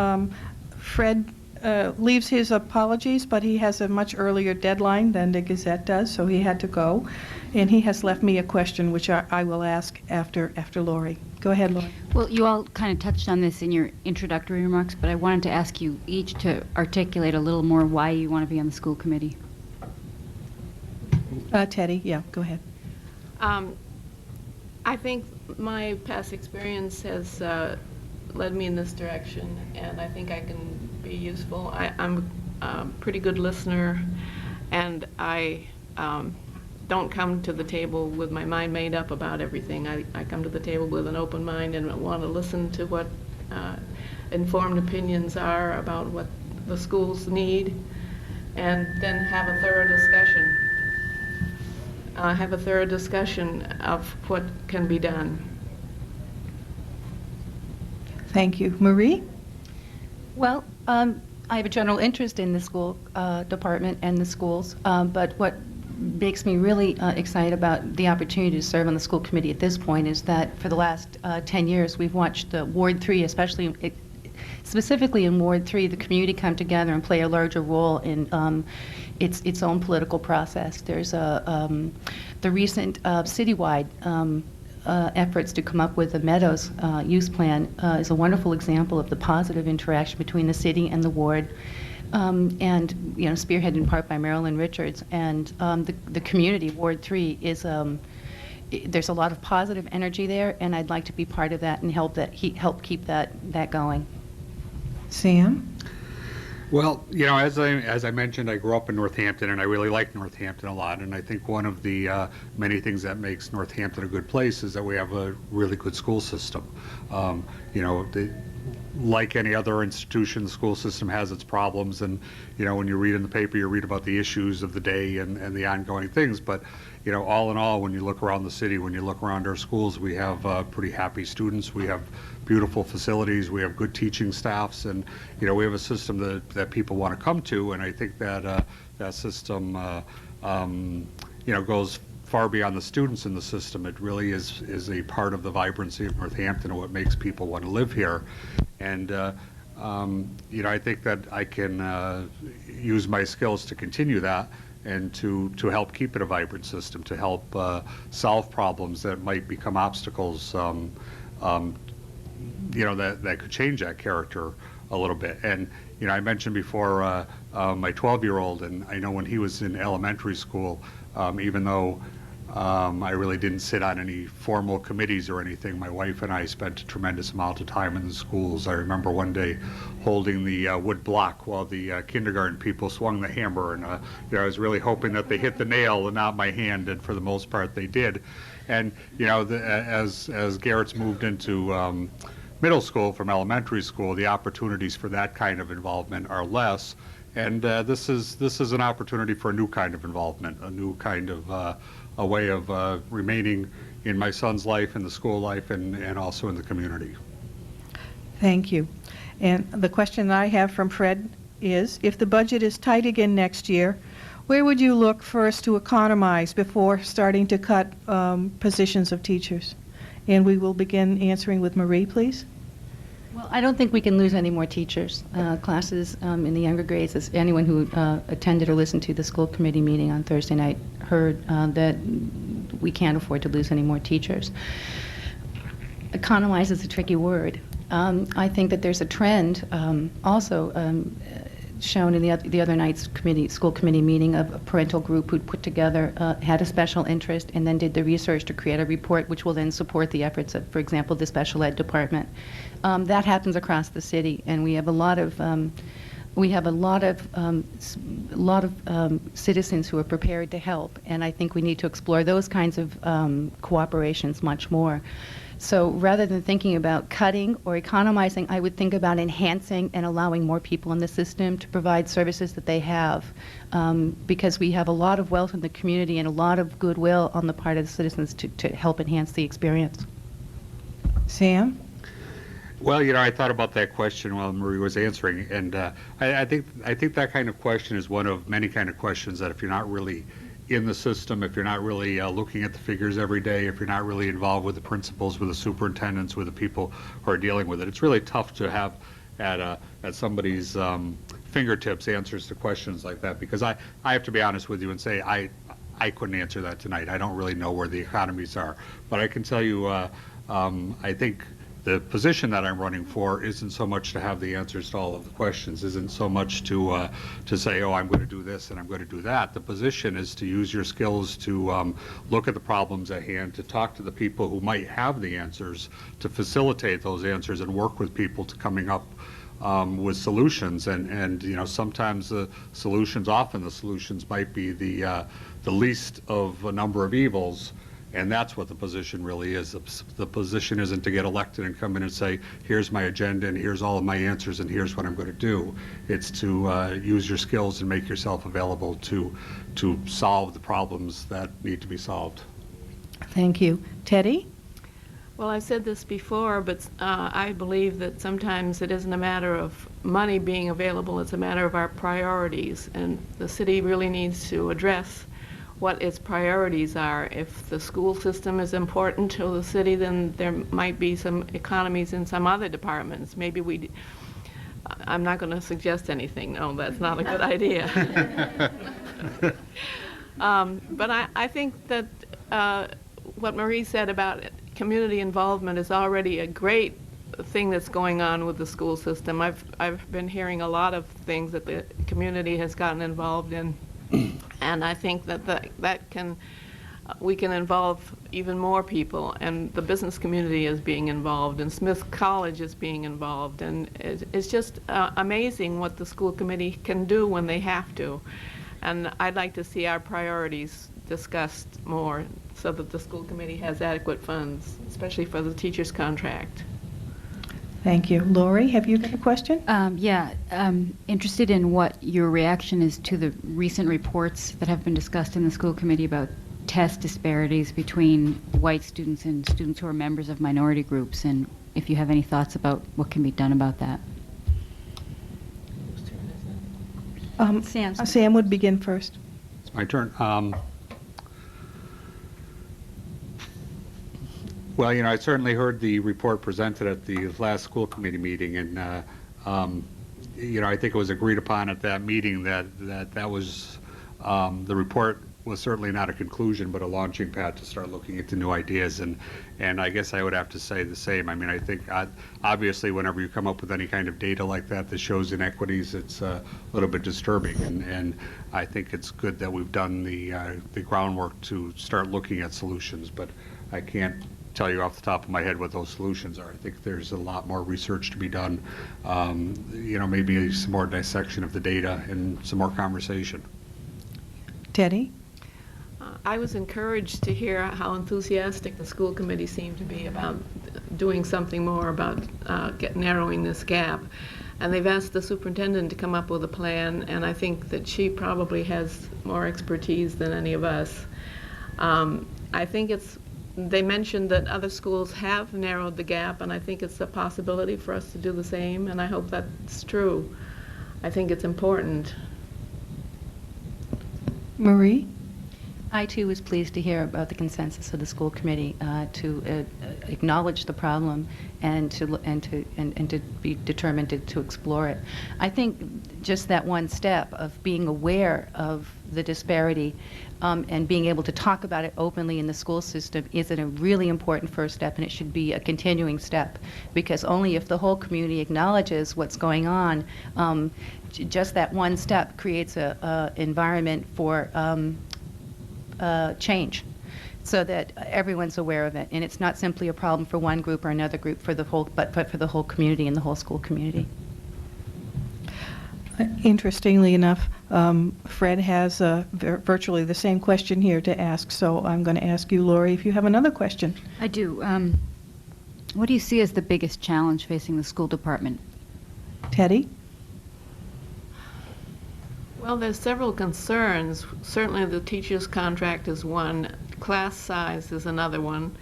Fred leaves his apologies, but he has a much earlier deadline than the Gazette does, so he had to go. And he has left me a question, which I will ask after Lori. Go ahead, Lori. Well, you all kind of touched on this in your introductory remarks, but I wanted to ask you each to articulate a little more why you want to be on the school committee. Teddy, yeah, go ahead. I think my past experience has led me in this direction, and I think I can be useful. I'm a pretty good listener, and I don't come to the table with my mind made up about everything. I come to the table with an open mind and want to listen to what informed opinions are about what the schools need, and then have a thorough discussion. Of what can be done. Thank you. Marie? Well, I have a general interest in the school department and the schools, but what makes me really excited about the opportunity to serve on the school committee at this point is that for the last 10 years we've watched Ward 3, specifically in Ward 3, the community come together and play a larger role in its own political process. There's the recent citywide efforts to come up with the Meadows use plan is a wonderful example of the positive interaction between the city and the ward, and spearheaded in part by Marilyn Richards. And the community, Ward 3, is there's a lot of positive energy there, and I'd like to be part of that and help keep that going. Sam? Well, as I mentioned, I grew up in Northampton, and I really like Northampton a lot. And I think one of the many things that makes Northampton a good place is that we have a really good school system. Like any other institution, the school system has its problems, and when you read in the paper, you read about the issues of the day and the ongoing things. But all in all, when you look around the city, when you look around our schools, we have pretty happy students. We have beautiful facilities. We have good teaching staffs, and we have a system that people want to come to. And I think that that system goes far beyond the students in the system. It really is a part of the vibrancy of Northampton and what makes people want to live here. And I think that I can use my skills to continue that. and to help keep it a vibrant system, to help solve problems that might become obstacles, that could change that character a little bit. And, I mentioned before my 12-year-old, and I know when he was in elementary school, even though I really didn't sit on any formal committees or anything, my wife and I spent a tremendous amount of time in the schools. I remember one day holding the wood block while the kindergarten people swung the hammer, and I was really hoping that they hit the nail and not my hand, and for the most part they did. And as Garrett's moved into middle school from elementary school, the opportunities for that kind of involvement are less. And this is an opportunity for a new kind of involvement, a new kind of a way of remaining in my son's life, in the school life, and also in the community. Thank you. And the question I have from Fred is, if the budget is tight again next year, where would you look first to economize before starting to cut positions of teachers? And we will begin answering with Marie, please. Well, I don't think we can lose any more teachers. Classes in the younger grades, as anyone who attended or listened to the school committee meeting on Thursday night heard, that we can't afford to lose any more teachers. Economize is a tricky word. I think that there's a trend also shown in the other night's school committee meeting of a parental group who put together, had a special interest, and then did the research to create a report which will then support the efforts of, for example, the special ed department. That happens across the city, and we have a lot of citizens who are prepared to help, and I think we need to explore those kinds of cooperations much more. So rather than thinking about cutting or economizing, I would think about enhancing and allowing more people in the system to provide services that they have, because we have a lot of wealth in the community and a lot of goodwill on the part of the citizens to help enhance the experience. Sam? Well, I thought about that question while Marie was answering, and I think that kind of question is one of many kind of questions that if you're not really in the system, if you're not really looking at the figures every day, if you're not really involved with the principals, with the superintendents, with the people who are dealing with it, it's really tough to have at somebody's fingertips answers to questions like that, because I have to be honest with you and say I couldn't answer that tonight. I don't really know where the economies are, but I can tell you I think the position that I'm running for isn't so much to have the answers to all of the questions, isn't so much to say, oh, I'm going to do this and I'm going to do that. The position is to use your skills to look at the problems at hand, to talk to the people who might have the answers, to facilitate those answers and work with people to coming up with solutions. And sometimes often the solutions might be the least of a number of evils. And that's what the position really is. The position isn't to get elected and come in and say, here's my agenda and here's all of my answers and here's what I'm going to do. It's to use your skills and make yourself available to solve the problems that need to be solved. Thank you. Teddy? Well, I've said this before, but I believe that sometimes it isn't a matter of money being available, it's a matter of our priorities. And the city really needs to address what its priorities are. If the school system is important to the city, then there might be some economies in some other departments. Maybe I'm not going to suggest anything. No, that's not a good idea. But I think that what Marie said about community involvement is already a great thing that's going on with the school system. I've been hearing a lot of things that the community has gotten involved in. And I think that we can involve even more people, and the business community is being involved, and Smith College is being involved, and it's just amazing what the school committee can do when they have to. And I'd like to see our priorities discussed more so that the school committee has adequate funds, especially for the teacher's contract. Thank you. Lori, have you got a question? Interested in what your reaction is to the recent reports that have been discussed in the school committee about test disparities between white students and students who are members of minority groups, and if you have any thoughts about what can be done about that. Sam would begin first. It's my turn. Well, I certainly heard the report presented at the last school committee meeting, and I think it was agreed upon at that meeting that was the report was certainly not a conclusion, but a launching pad to start looking into new ideas. And I guess I would have to say the same. I mean, I think obviously whenever you come up with any kind of data like that that shows inequities, it's a little bit disturbing. And I think it's good that we've done the groundwork to start looking at solutions. But I can't tell you off the top of my head what those solutions are. I think there's a lot more research to be done. Maybe some more dissection of the data and some more conversation. Teddy? I was encouraged to hear how enthusiastic the school committee seemed to be about doing something more about narrowing this gap. And they've asked the superintendent to come up with a plan, and I think that she probably has more expertise than any of us. I think they mentioned that other schools have narrowed the gap, and I think it's a possibility for us to do the same, and I hope that's true. I think it's important. Marie? I, too, was pleased to hear about the consensus of the school committee to acknowledge the problem and to be determined to explore it. I think just that one step of being aware of the disparity and being able to talk about it openly in the school system is a really important first step, and it should be a continuing step, because only if the whole community acknowledges what's going on, just that one step creates an environment for change, so that everyone's aware of it, and it's not simply a problem for one group or another group, but for the whole community and the whole school community. Interestingly enough, Fred has virtually the same question here to ask, so I'm going to ask you, Lori, if you have another question. I do. What do you see as the biggest challenge facing the school department? Teddy? Well, there's several concerns. Certainly the teacher's contract is one. Class size is another one.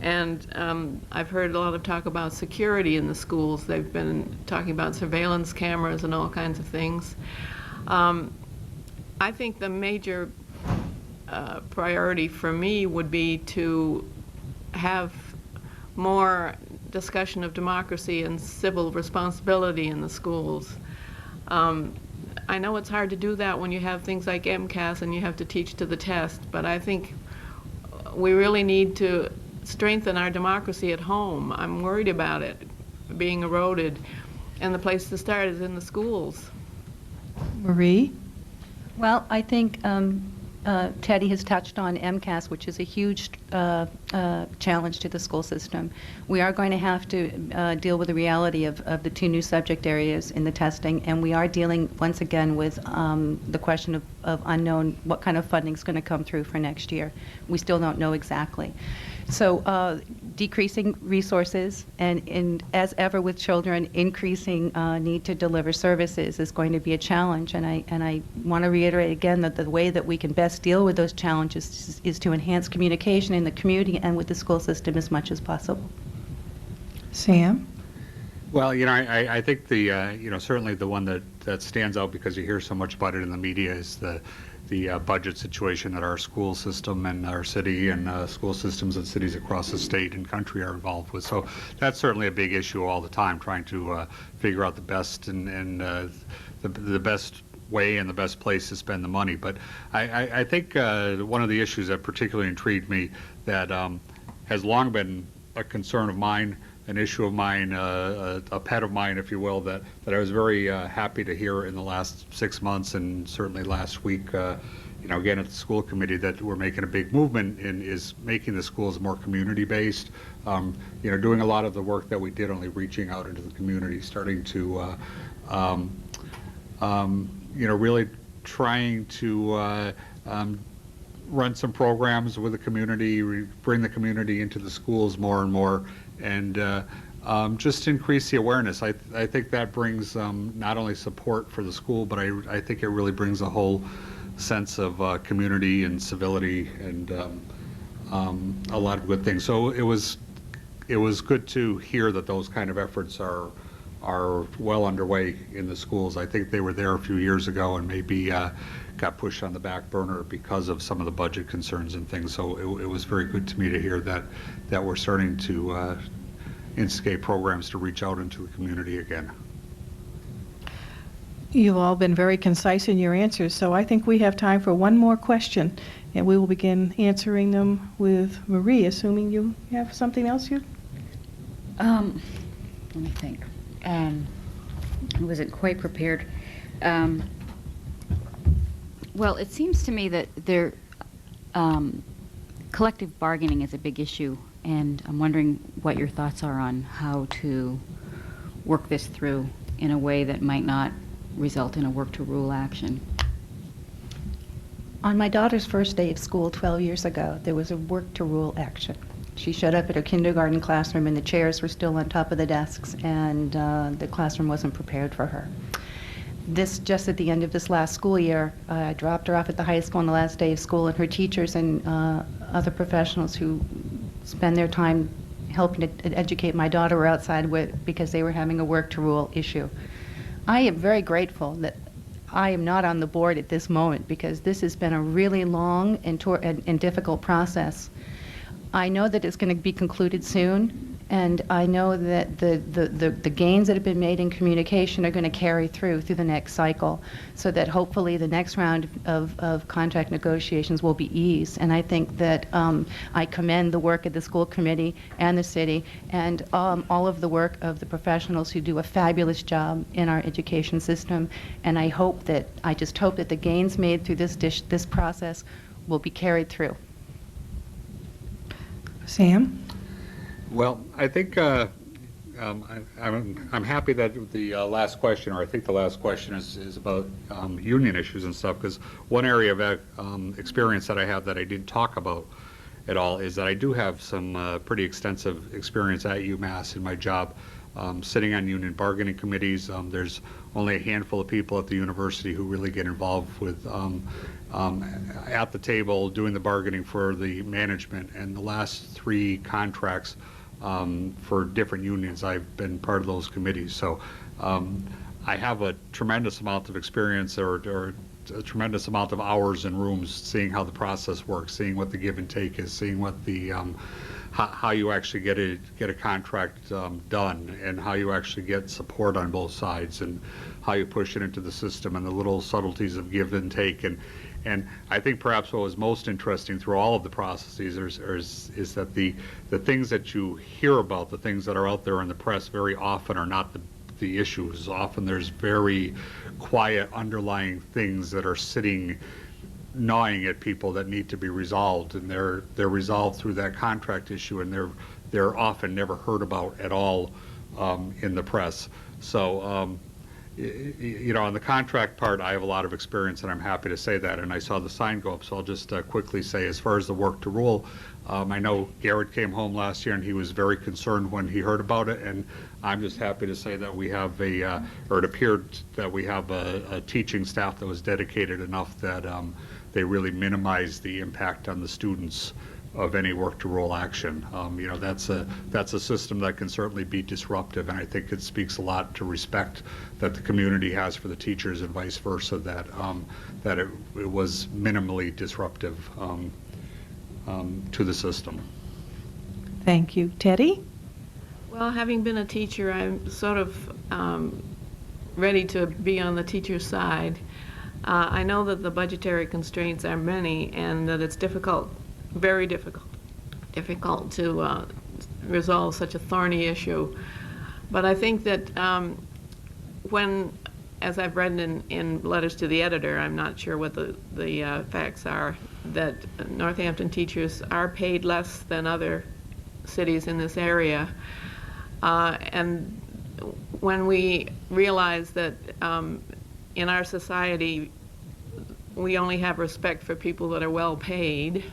And I've heard a lot of talk about security in the schools. They've been talking about surveillance cameras and all kinds of things. I think the major priority for me would be to have more discussion of democracy and civil responsibility in the schools. I know it's hard to do that when you have things like MCAS and you have to teach to the test, but I think we really need to strengthen our democracy at home. I'm worried about it being eroded, and the place to start is in the schools. Marie? Well, I think Teddy has touched on MCAS, which is a huge challenge to the school system. We are going to have to deal with the reality of the two new subject areas in the testing, and we are dealing once again with the question of unknown, what kind of funding is going to come through for next year. We still don't know exactly. So decreasing resources and as ever with children, increasing need to deliver services is going to be a challenge. And I want to reiterate again that the way that we can best deal with those challenges is to enhance communication in the community and with the school system as much as possible. Sam? Well, I think certainly the one that stands out because you hear so much about it in the media is the budget situation that our school system and our city and school systems and cities across the state and country are involved with. So that's certainly a big issue all the time, trying to figure out the best and the best way and the best place to spend the money. But I think one of the issues that particularly intrigued me that has long been a concern of mine, an issue of mine, a pet of mine, if you will, that I was very happy to hear in the last 6 months and certainly last week, again at the school committee, that we're making a big movement in is making the schools more community-based. Doing a lot of the work that we did, only reaching out into the community, starting to, really trying to run some programs with the community, bring the community into the schools more and more, and just increase the awareness. I think that brings not only support for the school, but I think it really brings a whole sense of community and civility and a lot of good things. So it was good to hear that those kind of efforts are well underway in the schools. I think they were there a few years ago and maybe got pushed on the back burner because of some of the budget concerns and things. So it was very good to me to hear that we're starting to instigate programs to reach out into the community again. You've all been very concise in your answers, so I think we have time for one more question, and we will begin answering them with Marie, assuming you have something else you... Let me think. I wasn't quite prepared. Well, it seems to me that collective bargaining is a big issue, and I'm wondering what your thoughts are on how to work this through in a way that might not result in a work-to-rule action. On my daughter's first day of school 12 years ago, there was a work-to-rule action. She showed up at her kindergarten classroom and the chairs were still on top of the desks, and the classroom wasn't prepared for her. Just at the end of this last school year, I dropped her off at the high school on the last day of school, and her teachers and other professionals who spend their time helping to educate my daughter were outside because they were having a work-to-rule issue. I am very grateful that I am not on the board at this moment, because this has been a really long and difficult process. I know that it's going to be concluded soon, and I know that the gains that have been made in communication are going to carry through the next cycle, so that hopefully the next round of contract negotiations will be eased. And I think that I commend the work of the school committee and the city, and all of the work of the professionals who do a fabulous job in our education system. And I just hope that the gains made through this process will be carried through. Sam? Well, I think I'm happy that the last question, or I think the last question is about union issues and stuff, because one area of experience that I have that I didn't talk about at all is that I do have some pretty extensive experience at UMass in my job, sitting on union bargaining committees. There's only a handful of people at the university who really get involved with at the table doing the bargaining for the management, and the last 3 contracts for different unions, I've been part of those committees. So I have a tremendous amount of experience, or a tremendous amount of hours in rooms, seeing how the process works, seeing what the give and take is, seeing what the how you actually get a contract done, and how you actually get support on both sides, and how you push it into the system, and the little subtleties of give and take. And I think perhaps what was most interesting through all of the processes is that the things that you hear about, the things that are out there in the press, very often are not the issues. Often there's very quiet underlying things that are sitting, gnawing at people, that need to be resolved, and they're resolved through that contract issue, and they're often never heard about at all in the press. So you know, on the contract part, I have a lot of experience, and I'm happy to say that. And I saw the sign go up, so I'll just quickly say, as far as the work to rule, I know Garrett came home last year, and he was very concerned when he heard about it. And I'm just happy to say that we have or it appeared that we have a teaching staff that was dedicated enough that they really minimize the impact on the students of any work-to-rule action. You know, that's a system that can certainly be disruptive, and I think it speaks a lot to respect that the community has for the teachers, and vice versa, that it was minimally disruptive to the system. Thank you. Teddy? Well, having been a teacher, I'm sort of ready to be on the teacher's side. I know that the budgetary constraints are many, and that it's difficult, very difficult to resolve such a thorny issue. But I think that when, as I've read in letters to the editor, I'm not sure what the facts are, that Northampton teachers are paid less than other cities in this area. And when we realize that in our society we only have respect for people that are well paid,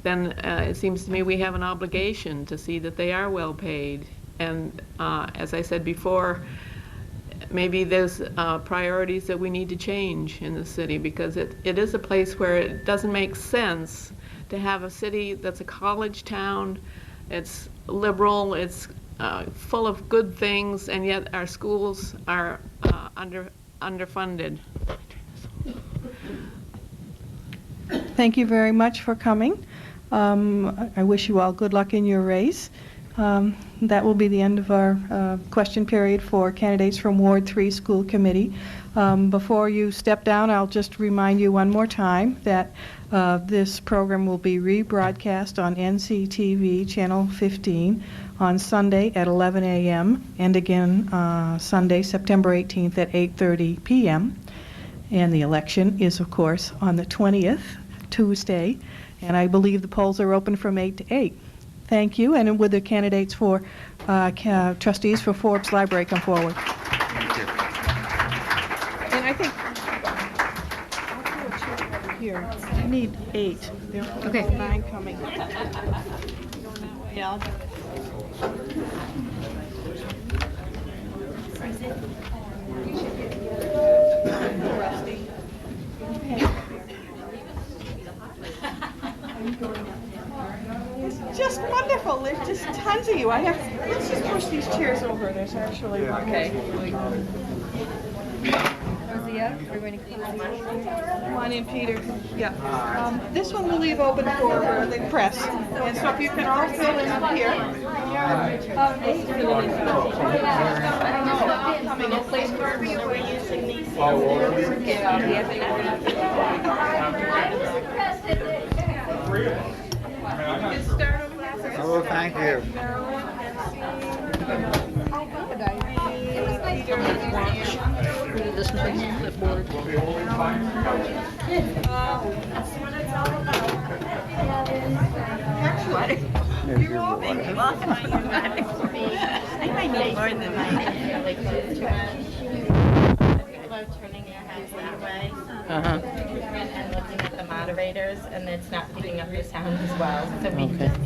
then it seems to me we have an obligation to see that they are well paid. And as I said before, maybe there's priorities that we need to change in the city, because it is a place where it doesn't make sense to have a city that's a college town. It's liberal, it's full of good things, and yet our schools are underfunded. Thank you very much for coming. I wish you all good luck in your race. That will be the end of our question period for candidates from Ward 3 School Committee. Before you step down, I'll just remind you one more time that this program will be rebroadcast on NCTV Channel 15 on Sunday at 11 a.m. and again Sunday, September 18th at 8:30 p.m. And the election is, of course, on the 20th, Tuesday, and I believe the polls are open from 8 to 8. Thank you, and would the candidates for trustees for Forbes Library come forward? Thank you. And I think I'll put a chair over here. I need 8. There are Okay. 9 coming. Yeah, I'll do it. Rusty. It's just wonderful. There's just tons of you. Let's just push these chairs over. There's actually. Okay. Come on in, Peter. Yeah. This one we'll leave open for the press. And so if you can all fill in up here. Coming in, please. Wherever you were using these. Oh, thank you. You're all being welcome. I might need more than that. People are turning their heads that way and looking at the moderators, and it's not picking up your sound as well. So we just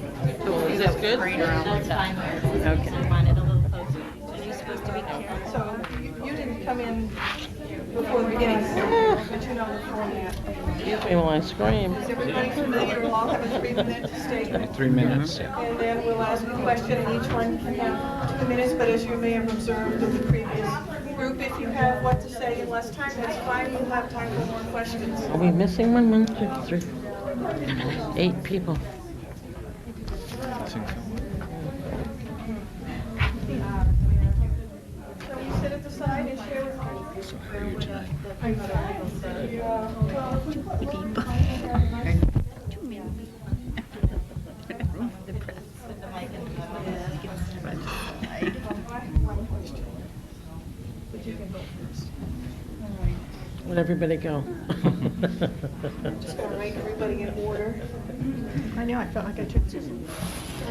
is this good? That's fine. Okay. I want it a little closer. So you're supposed to be careful. So you didn't come in before the beginning, but you know the format. Well, I scream. Is everybody familiar? We'll all have a 3-minute statement. 3 minutes. And then we'll ask a question, and each one can have 2 minutes, but as you may have observed in the previous group, if you have what to say in less time, that's fine. We'll have time for more questions. Are we missing one? 1, 2, 3. 8 people. So you sit at the side and share with me. So how are you tonight? I'm good. Let everybody go. Just gonna rank everybody in order. I know, I felt like I took two.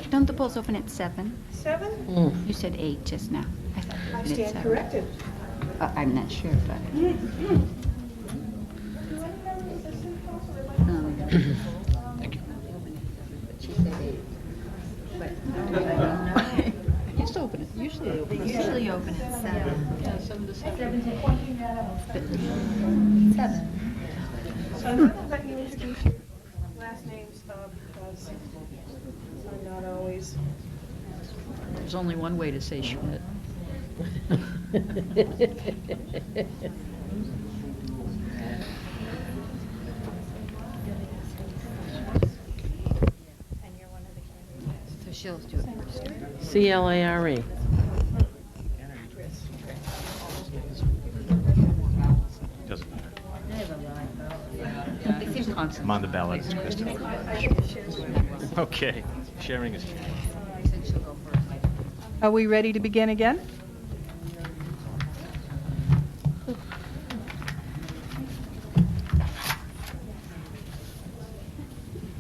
Don't the polls open at 7? 7? You said 8 just now. I thought you I opened at stand 7. corrected. I'm not sure, but. Thank you. She said 8. But usually open at 7. 7 to 7. 7. So I'm gonna let you introduce your last names because I'm not always. There's only one way to say Schmidt. So she'll do it first. CLARE. Doesn't matter. They seem constant. I'm on the ballot, it's Kristen. Okay, sharing is. Are we ready to begin again?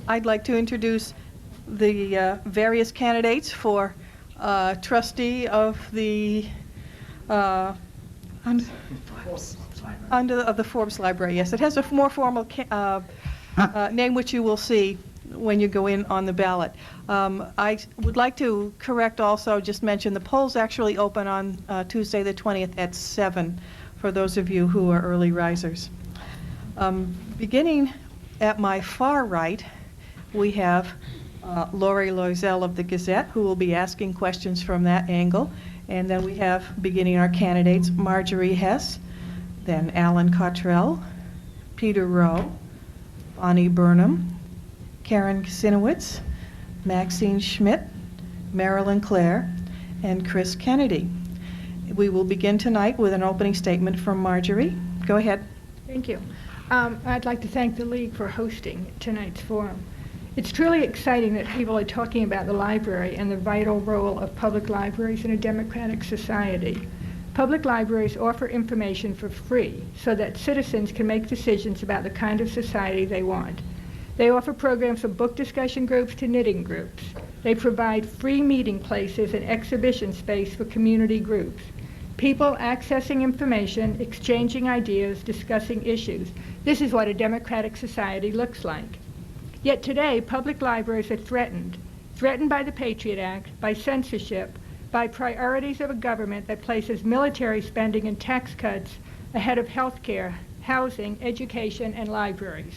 I'd like to introduce the various candidates for trustee of the of the Forbes Library. Yes, it has a more formal name, which you will see when you go in on the ballot. I would like to correct also, just mention the polls actually open on Tuesday the 20th at 7 for those of you who are early risers. Beginning at my far right, we have Lori Loisel of the Gazette, who will be asking questions from that angle. And then we have, beginning our candidates, Marjorie Hess, then Alan Cottrell, Peter Rowe, Bonnie Burnham, Karen Kasinowitz, Maxine Schmidt, Marilyn Clare, and Chris Kennedy. We will begin tonight with an opening statement from Marjorie. Go ahead. Thank you. I'd like to thank the League for hosting tonight's forum. It's truly exciting that people are talking about the library and the vital role of public libraries in a democratic society. Public libraries offer information for free so that citizens can make decisions about the kind of society they want. They offer programs from book discussion groups to knitting groups. They provide free meeting places and exhibition space for community groups. People accessing information, exchanging ideas, discussing issues. This is what a democratic society looks like. Yet today, public libraries are threatened by the Patriot Act, by censorship, by priorities of a government that places military spending and tax cuts ahead of health care, housing, education, and libraries.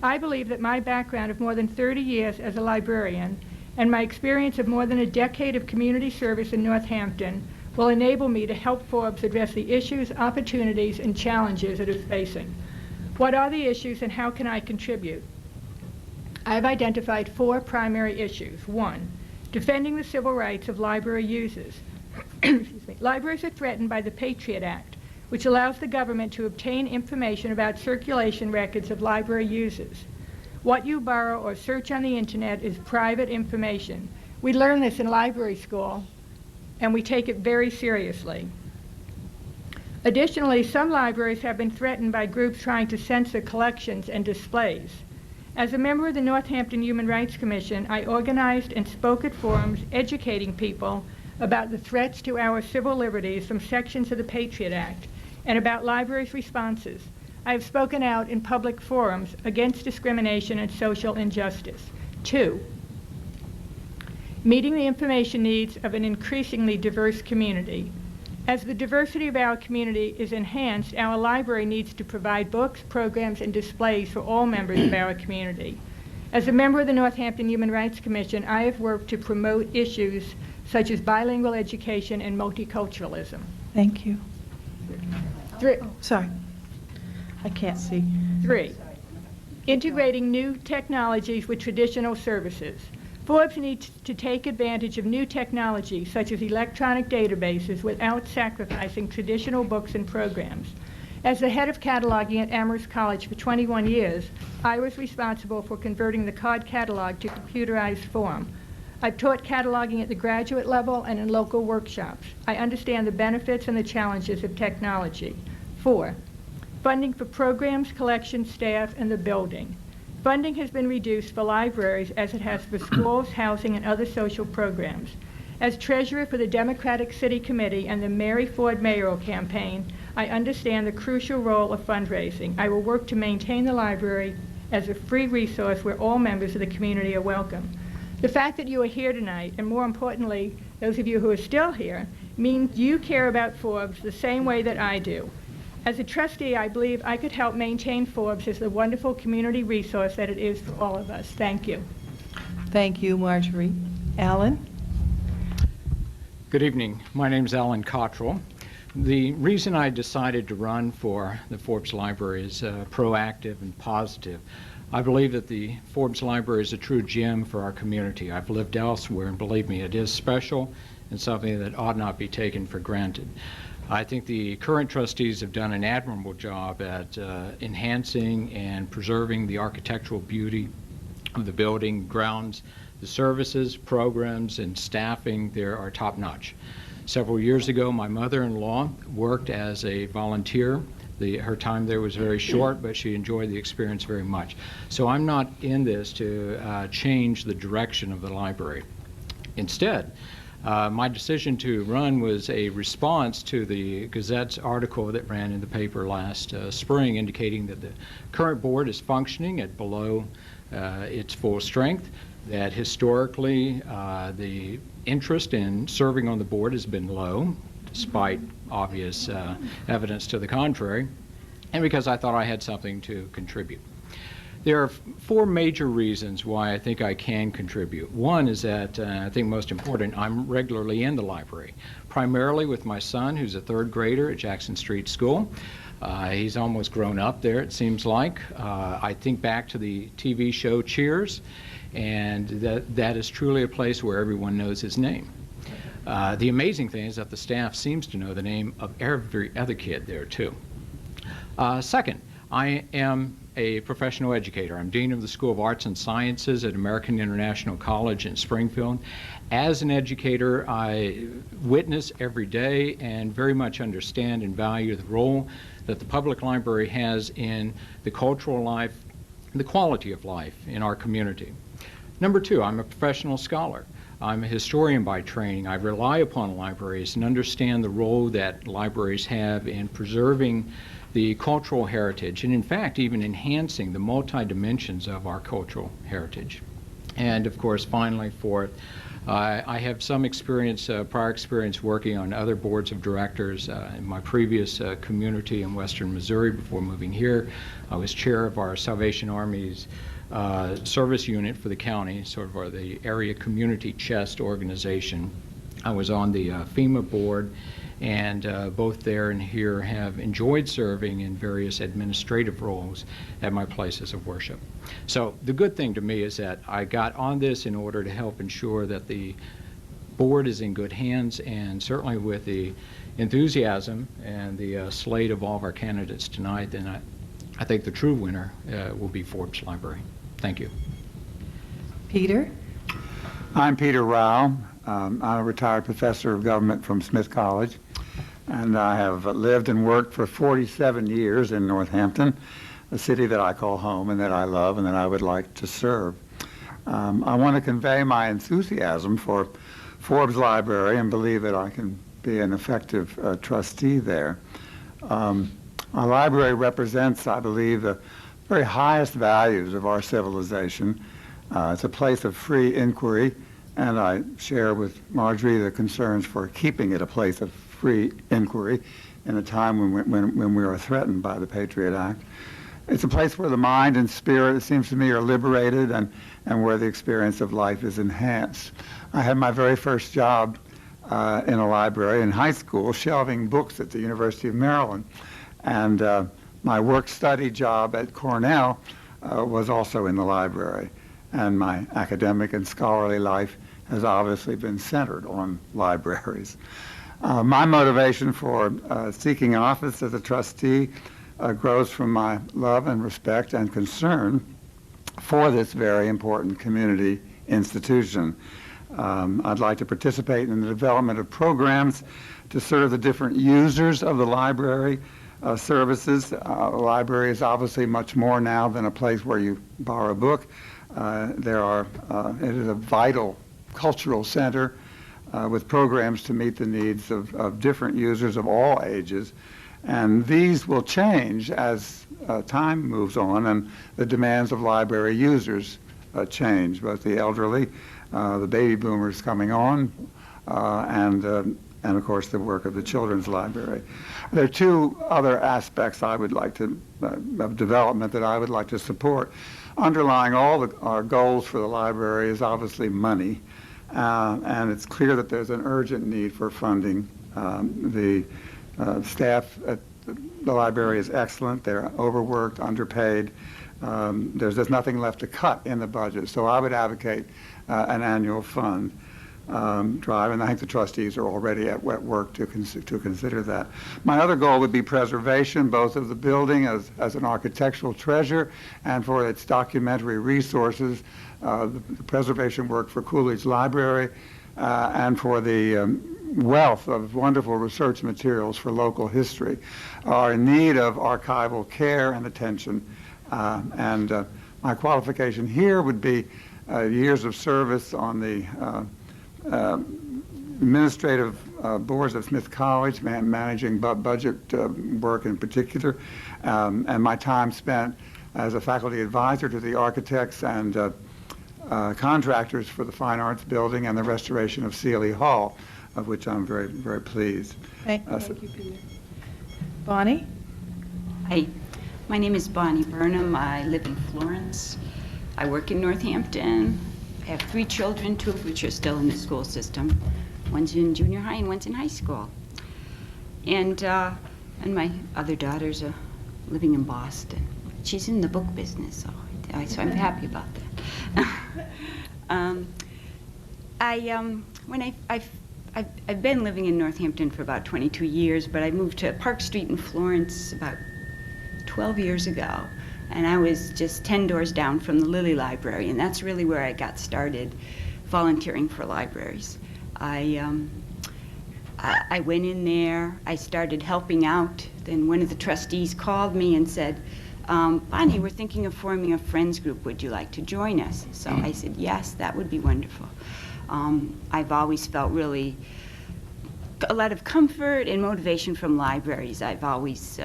I believe that my background of more than 30 years as a librarian and my experience of more than a decade of community service in Northampton will enable me to help Forbes address the issues, opportunities, and challenges it is facing. What are the issues and how can I contribute? I've identified 4 primary issues. 1, defending the civil rights of library users. Excuse me. Libraries are threatened by the Patriot Act, which allows the government to obtain information about circulation records of library users. What you borrow or search on the internet is private information. We learn this in library school, and we take it very seriously. Additionally, some libraries have been threatened by groups trying to censor collections and displays. As a member of the Northampton Human Rights Commission, I organized and spoke at forums educating people about the threats to our civil liberties from sections of the Patriot Act and about libraries' responses. I have spoken out in public forums against discrimination and social injustice. 2, meeting the information needs of an increasingly diverse community. As the diversity of our community is enhanced, our library needs to provide books, programs, and displays for all members of our community. As a member of the Northampton Human Rights Commission, I have worked to promote issues such as bilingual education and multiculturalism. Thank you. 3, Sorry. I can't see. 3, integrating new technologies with traditional services. Forbes needs to take advantage of new technology, such as electronic databases, without sacrificing traditional books and programs. As the head of cataloging at Amherst College for 21 years, I was responsible for converting the card catalog to computerized form. I've taught cataloging at the graduate level and in local workshops. I understand the benefits and the challenges of technology. 4, funding for programs, collections, staff, and the building. Funding has been reduced for libraries as it has for schools, housing, and other social programs. As treasurer for the Democratic City Committee and the Mary Ford mayoral campaign, I understand the crucial role of fundraising. I will work to maintain the library as a free resource where all members of the community are welcome. The fact that you are here tonight, and more importantly, those of you who are still here, means you care about Forbes the same way that I do. As a trustee, I believe I could help maintain Forbes as the wonderful community resource that it is for all of us. Thank you. Thank you, Marjorie. Alan? Good evening. My name is Alan Cottrell. The reason I decided to run for the Forbes Library is proactive and positive. I believe that the Forbes Library is a true gem for our community. I've lived elsewhere, and believe me, it is special and something that ought not be taken for granted. I think the current trustees have done an admirable job at enhancing and preserving the architectural beauty of the building, grounds. The services, programs, and staffing there are top-notch. Several years ago, my mother-in-law worked as a volunteer. Her time there was very short, but she enjoyed the experience very much. So I'm not in this to change the direction of the library. Instead, my decision to run was a response to the Gazette's article that ran in the paper last spring indicating that the current board is functioning at below its full strength, that historically the interest in serving on the board has been low, despite obvious evidence to the contrary, and because I thought I had something to contribute. There are 4 major reasons why I think I can contribute. One is that, I think most important, I'm regularly in the library, primarily with my son, who's a 3rd grader at Jackson Street School. He's almost grown up there, it seems like. I think back to the TV show Cheers, and that is truly a place where everyone knows his name. The amazing thing is that the staff seems to know the name of every other kid there, too. Second, I am a professional educator. I'm Dean of the School of Arts and Sciences at American International College in Springfield. As an educator, I witness every day and very much understand and value the role that the public library has in the cultural life, the quality of life in our community. Number two, I'm a professional scholar. I'm a historian by training. I rely upon libraries and understand the role that libraries have in preserving the cultural heritage and, in fact, even enhancing the multi-dimensions of our cultural heritage. And, of course, finally, fourth, I have some experience, prior experience working on other boards of directors. In my previous community in western Missouri before moving here, I was chair of our Salvation Army's service unit for the county, sort of the area community chest organization. I was on the FEMA board, and both there and here have enjoyed serving in various administrative roles at my places of worship. So the good thing to me is that I got on this in order to help ensure that the board is in good hands, and certainly with the enthusiasm and the slate of all of our candidates tonight, then I think the true winner will be Forbes Library. Thank you. Peter? I'm Peter Rao. I'm a retired professor of government from Smith College, and I have lived and worked for 47 years in Northampton, a city that I call home and that I love and that I would like to serve. I want to convey my enthusiasm for Forbes Library and believe that I can be an effective trustee there. Our library represents, I believe, the very highest values of our civilization. It's a place of free inquiry, and I share with Marjorie the concerns for keeping it a place of free inquiry in a time when we are threatened by the Patriot Act. It's a place where the mind and spirit, it seems to me, are liberated and where the experience of life is enhanced. I had my very first job in a library in high school, shelving books at the University of Maryland. And my work-study job at Cornell was also in the library. And my academic and scholarly life has obviously been centered on libraries. My motivation for seeking office as a trustee grows from my love and respect and concern for this very important community institution. I'd like to participate in the development of programs to serve the different users of the library services. The library is obviously much more now than a place where you borrow a book. It is a vital cultural center with programs to meet the needs of different users of all ages. And these will change as time moves on and the demands of library users change, both the elderly, the baby boomers coming on, and of course the work of the Children's Library. There are two other aspects I would like to, of development that I would like to support. Underlying all our goals for the library is obviously money, and it's clear that there's an urgent need for funding. The staff at the library is excellent. They're overworked, underpaid. There's nothing left to cut in the budget, so I would advocate an annual fund drive, and I think the trustees are already at work to consider that. My other goal would be preservation, both of the building as an architectural treasure and for its documentary resources, the preservation work for Coolidge Library, and for the wealth of wonderful research materials for local history are in need of archival care and attention. My qualification here would be years of service on the administrative boards of Smith College, managing budget work in particular, and my time spent as a faculty advisor to the architects and contractors for the Fine Arts Building and the restoration of Seeley Hall, of which I'm very, very pleased. Thank you, Peter. Bonnie? Hi, my name is Bonnie Burnham. I live in Florence. I work in Northampton. I have 3 children, 2 of which are still in the school system. One's in junior high and one's in high school. And And my other daughter's living in Boston. She's in the book business, so I'm happy about that. I've been living in Northampton for about 22 years, but I moved to Park Street in Florence about 12 years ago, and I was just 10 doors down from the Lilly Library, and that's really where I got started volunteering for libraries. I went in there, I started helping out, then one of the trustees called me and said, Bonnie, we're thinking of forming a friends group. Would you like to join us? So I said, yes, that would be wonderful. I've always felt really a lot of comfort and motivation from libraries. I've always,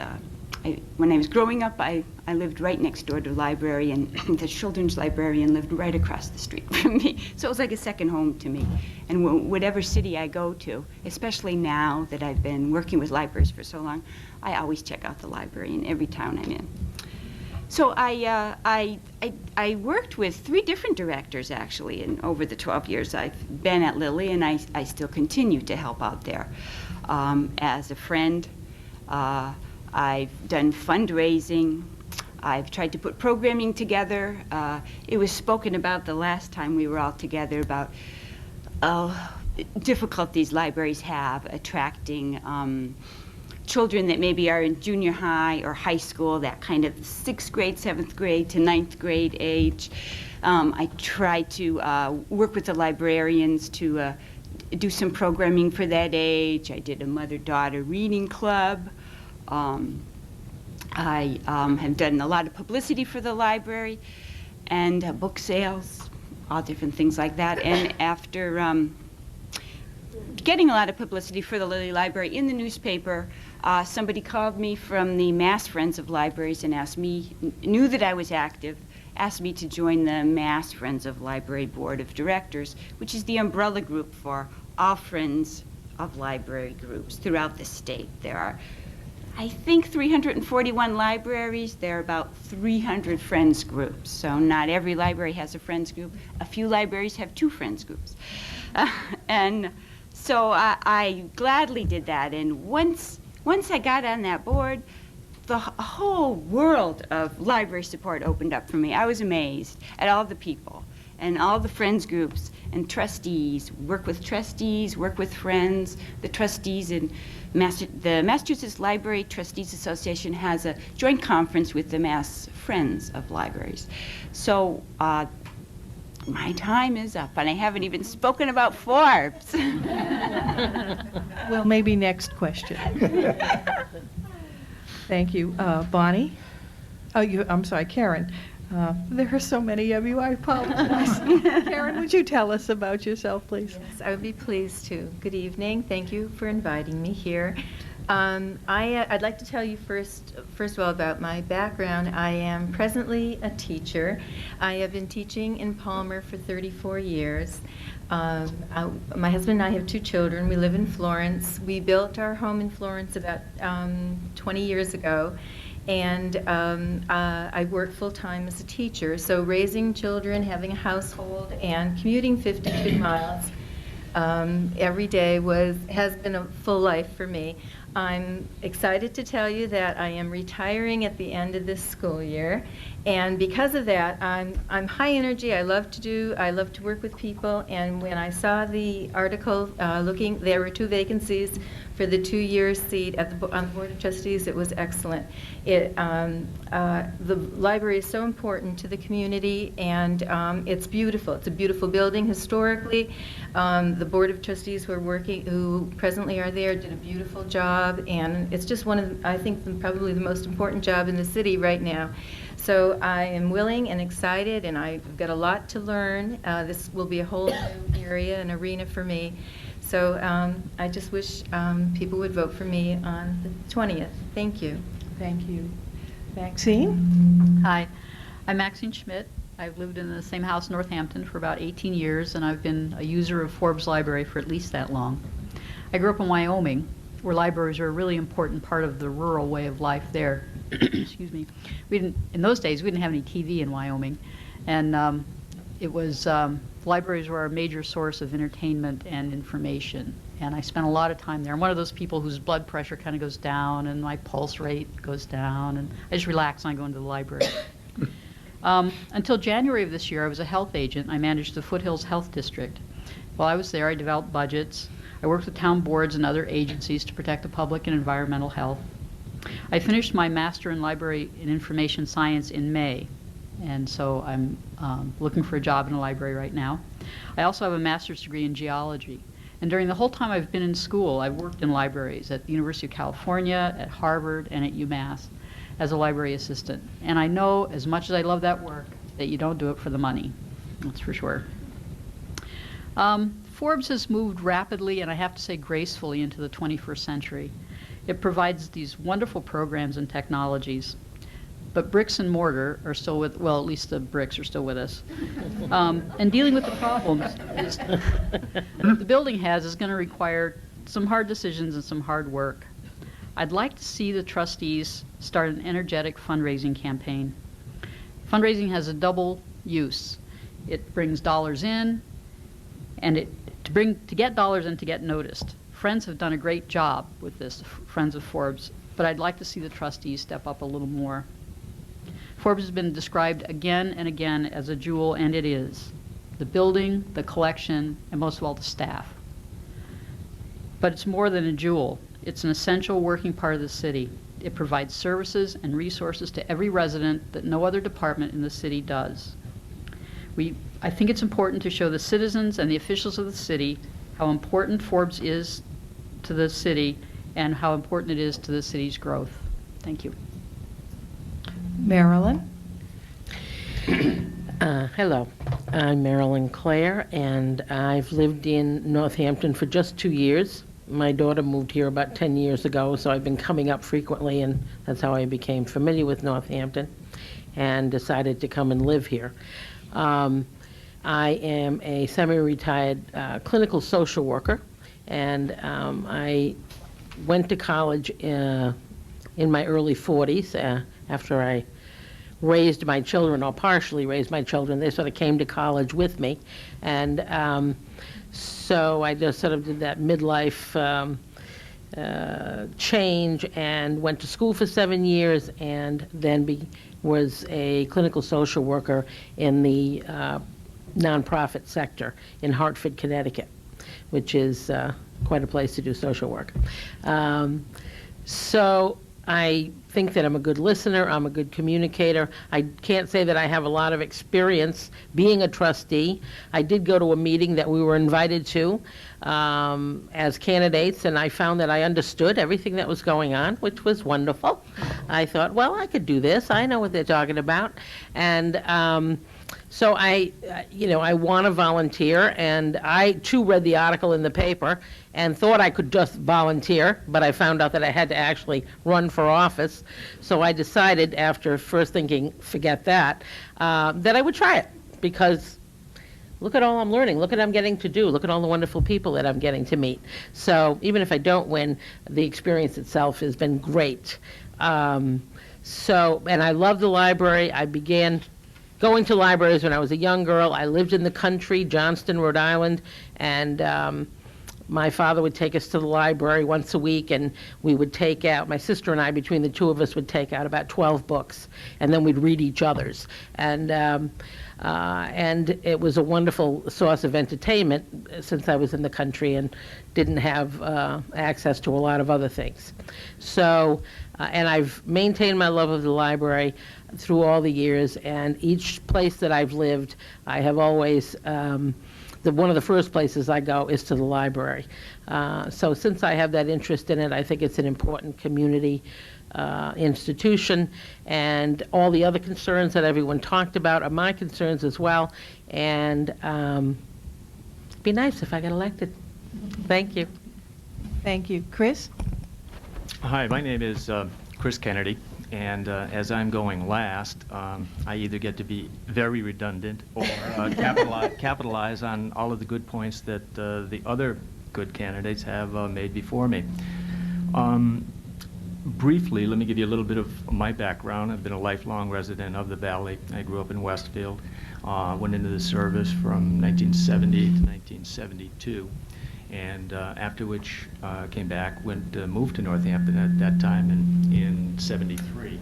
when I was growing up, I lived right next door to the library, and the children's librarian lived right across the street from me. So it was like a second home to me. And whatever city I go to, especially now that I've been working with libraries for so long, I always check out the library in every town I'm in. So I worked with 3 different directors, actually, and over the 12 years I've been at Lilly, and I still continue to help out there. As a friend, I've done fundraising. I've tried to put programming together. It was spoken about the last time we were all together about difficulties libraries have attracting children that maybe are in junior high or high school, that kind of 6th grade, 7th grade to 9th grade age. I try to work with the librarians to do some programming for that age. I did a mother-daughter reading club. I have done a lot of publicity for the library and book sales, all different things like that. And after getting a lot of publicity for the Lilly Library in the newspaper, somebody called me from the Mass Friends of Libraries and knew that I was active, asked me to join the Mass Friends of Library Board of Directors, which is the umbrella group for all Friends of Library groups throughout the state. There are, I think, 341 libraries. There are about 300 Friends groups. So not every library has a Friends group. A few libraries have 2 Friends groups. And so I gladly did that. And once I got on that board, the whole world of library support opened up for me. I was amazed at all the people and all the friends groups and trustees. Work with trustees, work with friends. The trustees in the Massachusetts Library Trustees Association has a joint conference with the Mass Friends of Libraries. So my time is up, and I haven't even spoken about Forbes. Well, maybe next question. Thank you. Bonnie? Oh, I'm sorry, Karen. There are so many of you, I apologize. Karen, would you tell us about yourself, please? Yes, I would be pleased to. Good evening. Thank you for inviting me here. I'd like to tell you first of all about my background. I am presently a teacher. I have been teaching in Palmer for 34 years. My husband and I have 2 children. We live in Florence. We built our home in Florence about 20 years ago. And I work full-time as a teacher. So raising children, having a household, and commuting 52 miles every day has been a full life for me. I'm excited to tell you that I am retiring at the end of this school year, and because of that, I'm high energy. I love to work with people. And when I saw the article there were 2 vacancies for the 2-year seat on the Board of Trustees. It was excellent. The library is so important to the community, and it's beautiful. It's a beautiful building historically. The Board of Trustees who presently are there did a beautiful job, and it's just one of, I think, probably the most important job in the city right now. So I am willing and excited, and I've got a lot to learn. This will be a whole new area and arena for me. So I just wish people would vote for me on the 20th. Thank you. Thank you. Maxine? Hi, I'm Maxine Schmidt. I've lived in the same house, Northampton, for about 18 years, and I've been a user of Forbes Library for at least that long. I grew up in Wyoming, where libraries are a really important part of the rural way of life there. Excuse me. In those days, we didn't have any TV in Wyoming, and libraries were our major source of entertainment and information, and I spent a lot of time there. I'm one of those people whose blood pressure kind of goes down and my pulse rate goes down, and I just relax when I go into the library. Until January of this year, I was a health agent. I managed the Foothills Health District. While I was there, I developed budgets. I worked with town boards and other agencies to protect the public and environmental health. I finished my Master in Library and Information Science in May, and so I'm looking for a job in a library right now. I also have a master's degree in geology. And during the whole time I've been in school, I've worked in libraries at the University of California, at Harvard, and at UMass as a library assistant. And I know, as much as I love that work, that you don't do it for the money. That's for sure. Forbes has moved rapidly, and I have to say gracefully, into the 21st century. It provides these wonderful programs and technologies. But bricks and mortar are still with, well, at least the bricks are still with us. And dealing with the problems the building has is going to require some hard decisions and some hard work. I'd like to see the trustees start an energetic fundraising campaign. Fundraising has a double use. It brings dollars in, and to get dollars and to get noticed. Friends have done a great job with this, Friends of Forbes, but I'd like to see the trustees step up a little more. Forbes has been described again and again as a jewel, and it is. The building, the collection, and most of all the staff. But it's more than a jewel. It's an essential working part of the city. It provides services and resources to every resident that no other department in the city does. I think it's important to show the citizens and the officials of the city how important Forbes is to the city and how important it is to the city's growth. Thank you. Marilyn? Hello, I'm Marilyn Clare, and I've lived in Northampton for just 2 years. My daughter moved here about 10 years ago, so I've been coming up frequently, and that's how I became familiar with Northampton and decided to come and live here. I am a semi-retired clinical social worker, and I went to college in my early 40s after I raised my children, or partially raised my children. They sort of came to college with me, and so I just sort of did that midlife change and went to school for 7 years, and then was a clinical social worker in the nonprofit sector in Hartford, Connecticut, which is quite a place to do social work. So I think that I'm a good listener, I'm a good communicator. I can't say that I have a lot of experience being a trustee. I did go to a meeting that we were invited to as candidates, and I found that I understood everything that was going on, which was wonderful. I thought, well, I could do this. I know what they're talking about. And so I want to volunteer, and I too read the article in the paper and thought I could just volunteer, but I found out that I had to actually run for office. So I decided, after first thinking, forget that, that I would try it, because look at all I'm learning, look at what I'm getting to do, look at all the wonderful people that I'm getting to meet. So even if I don't win, the experience itself has been great. And I love the library. I began going to libraries when I was a young girl. I lived in the country, Johnston, Rhode Island, and my father would take us to the library once a week, and we would take out, my sister and I, between the two of us, would take out about 12 books, and then we'd read each other's. And it was a wonderful source of entertainment since I was in the country and didn't have access to a lot of other things. So, and I've maintained my love of the library through all the years, and each place that I've lived, I have always, one of the first places I go is to the library. So since I have that interest in it, I think it's an important community institution, and all the other concerns that everyone talked about are my concerns as well, and it'd be nice if I got elected. Thank you. Thank you. Chris? Hi, my name is Chris Kennedy, and as I'm going last, I either get to be very redundant or capitalize on all of the good points that the other good candidates have made before me. Briefly, let me give you a little bit of my background. I've been a lifelong resident of the Valley. I grew up in Westfield, went into the service from 1970 to 1972, and after which came back, moved to Northampton at that time in 73,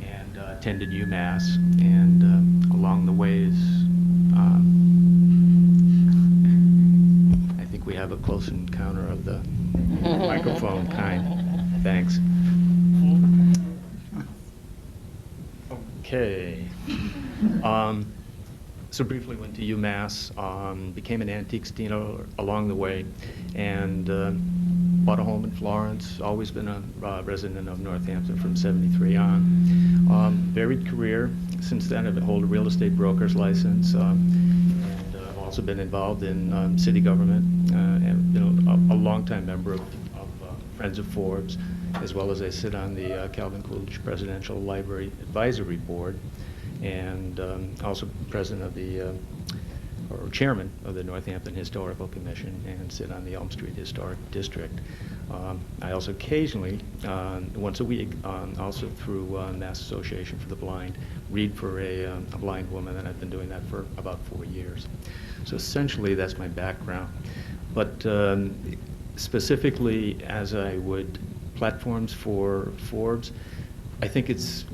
and attended UMass, and along the ways, I think we have a close encounter of the microphone kind. Thanks. Okay. So briefly went to UMass, became an antiques dealer along the way, and bought a home in Florence. Always been a resident of Northampton from 73 on. Varied career. Since then, I've held a real estate broker's license, and I've also been involved in city government, and been a longtime member of Friends of Forbes, as well as I sit on the Calvin Coolidge Presidential Library Advisory Board, and also president of the, or chairman of the Northampton Historical Commission, and sit on the Elm Street Historic District. I also occasionally, once a week, also through Mass Association for the Blind, read for a blind woman, and I've been doing that for about 4 years. So essentially, that's my background. But specifically, as I would platforms for Forbes, I think its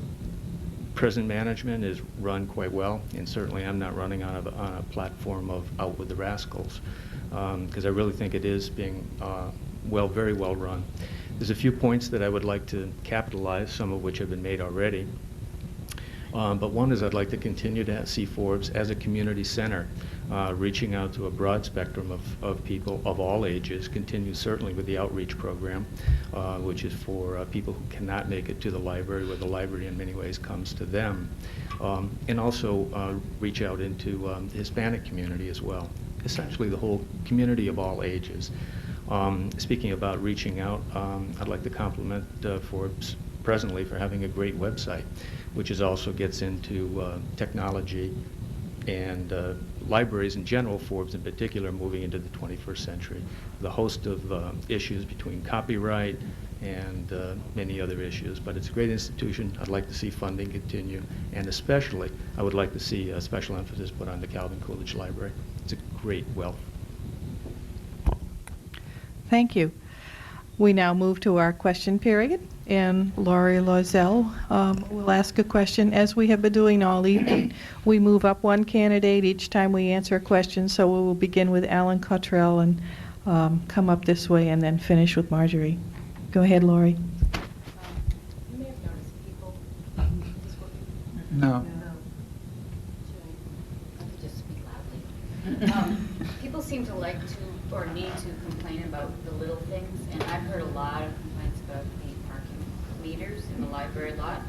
present management is run quite well, and certainly I'm not running on a platform of Out with the Rascals, because I really think it is being very well run. There's a few points that I would like to capitalize, some of which have been made already. But one is I'd like to continue to see Forbes as a community center, reaching out to a broad spectrum of people of all ages, continue certainly with the outreach program, which is for people who cannot make it to the library, where the library in many ways comes to them, and also reach out into the Hispanic community as well, essentially the whole community of all ages. Speaking about reaching out, I'd like to compliment Forbes presently for having a great website, which also gets into technology and libraries in general, Forbes in particular, moving into the 21st century. The host of issues between copyright and many other issues, but it's a great institution. I'd like to see funding continue, and especially I would like to see a special emphasis put on the Calvin Coolidge Library. It's a great wealth. Thank you. We now move to our question period, and Laurie Loisel will ask a question. As we have been doing all evening, we move up one candidate each time we answer a question, so we will begin with Alan Cottrell and come up this way and then finish with Marjorie. Go ahead, Laurie. You may have noticed people. No. Just speak loudly. People seem to like to or need to complain about the little things, and I've heard a lot of complaints about the parking meters in the library lot.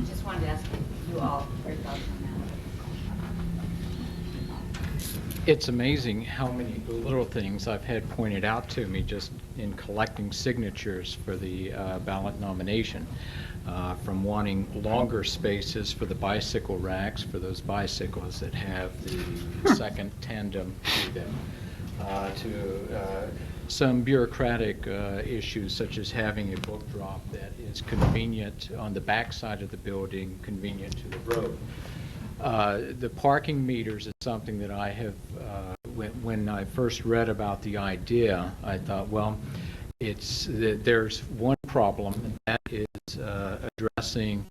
Just wanted to ask you all your thoughts on that. It's amazing how many little things I've had pointed out to me just in collecting signatures for the ballot nomination, from wanting longer spaces for the bicycle racks for those bicycles that have the second tandem to them, to some bureaucratic issues such as having a book drop that is convenient on the back side of the building, convenient to the road. The parking meters is something that I have, when I first read about the idea, I thought, well, there's one problem, and that is addressing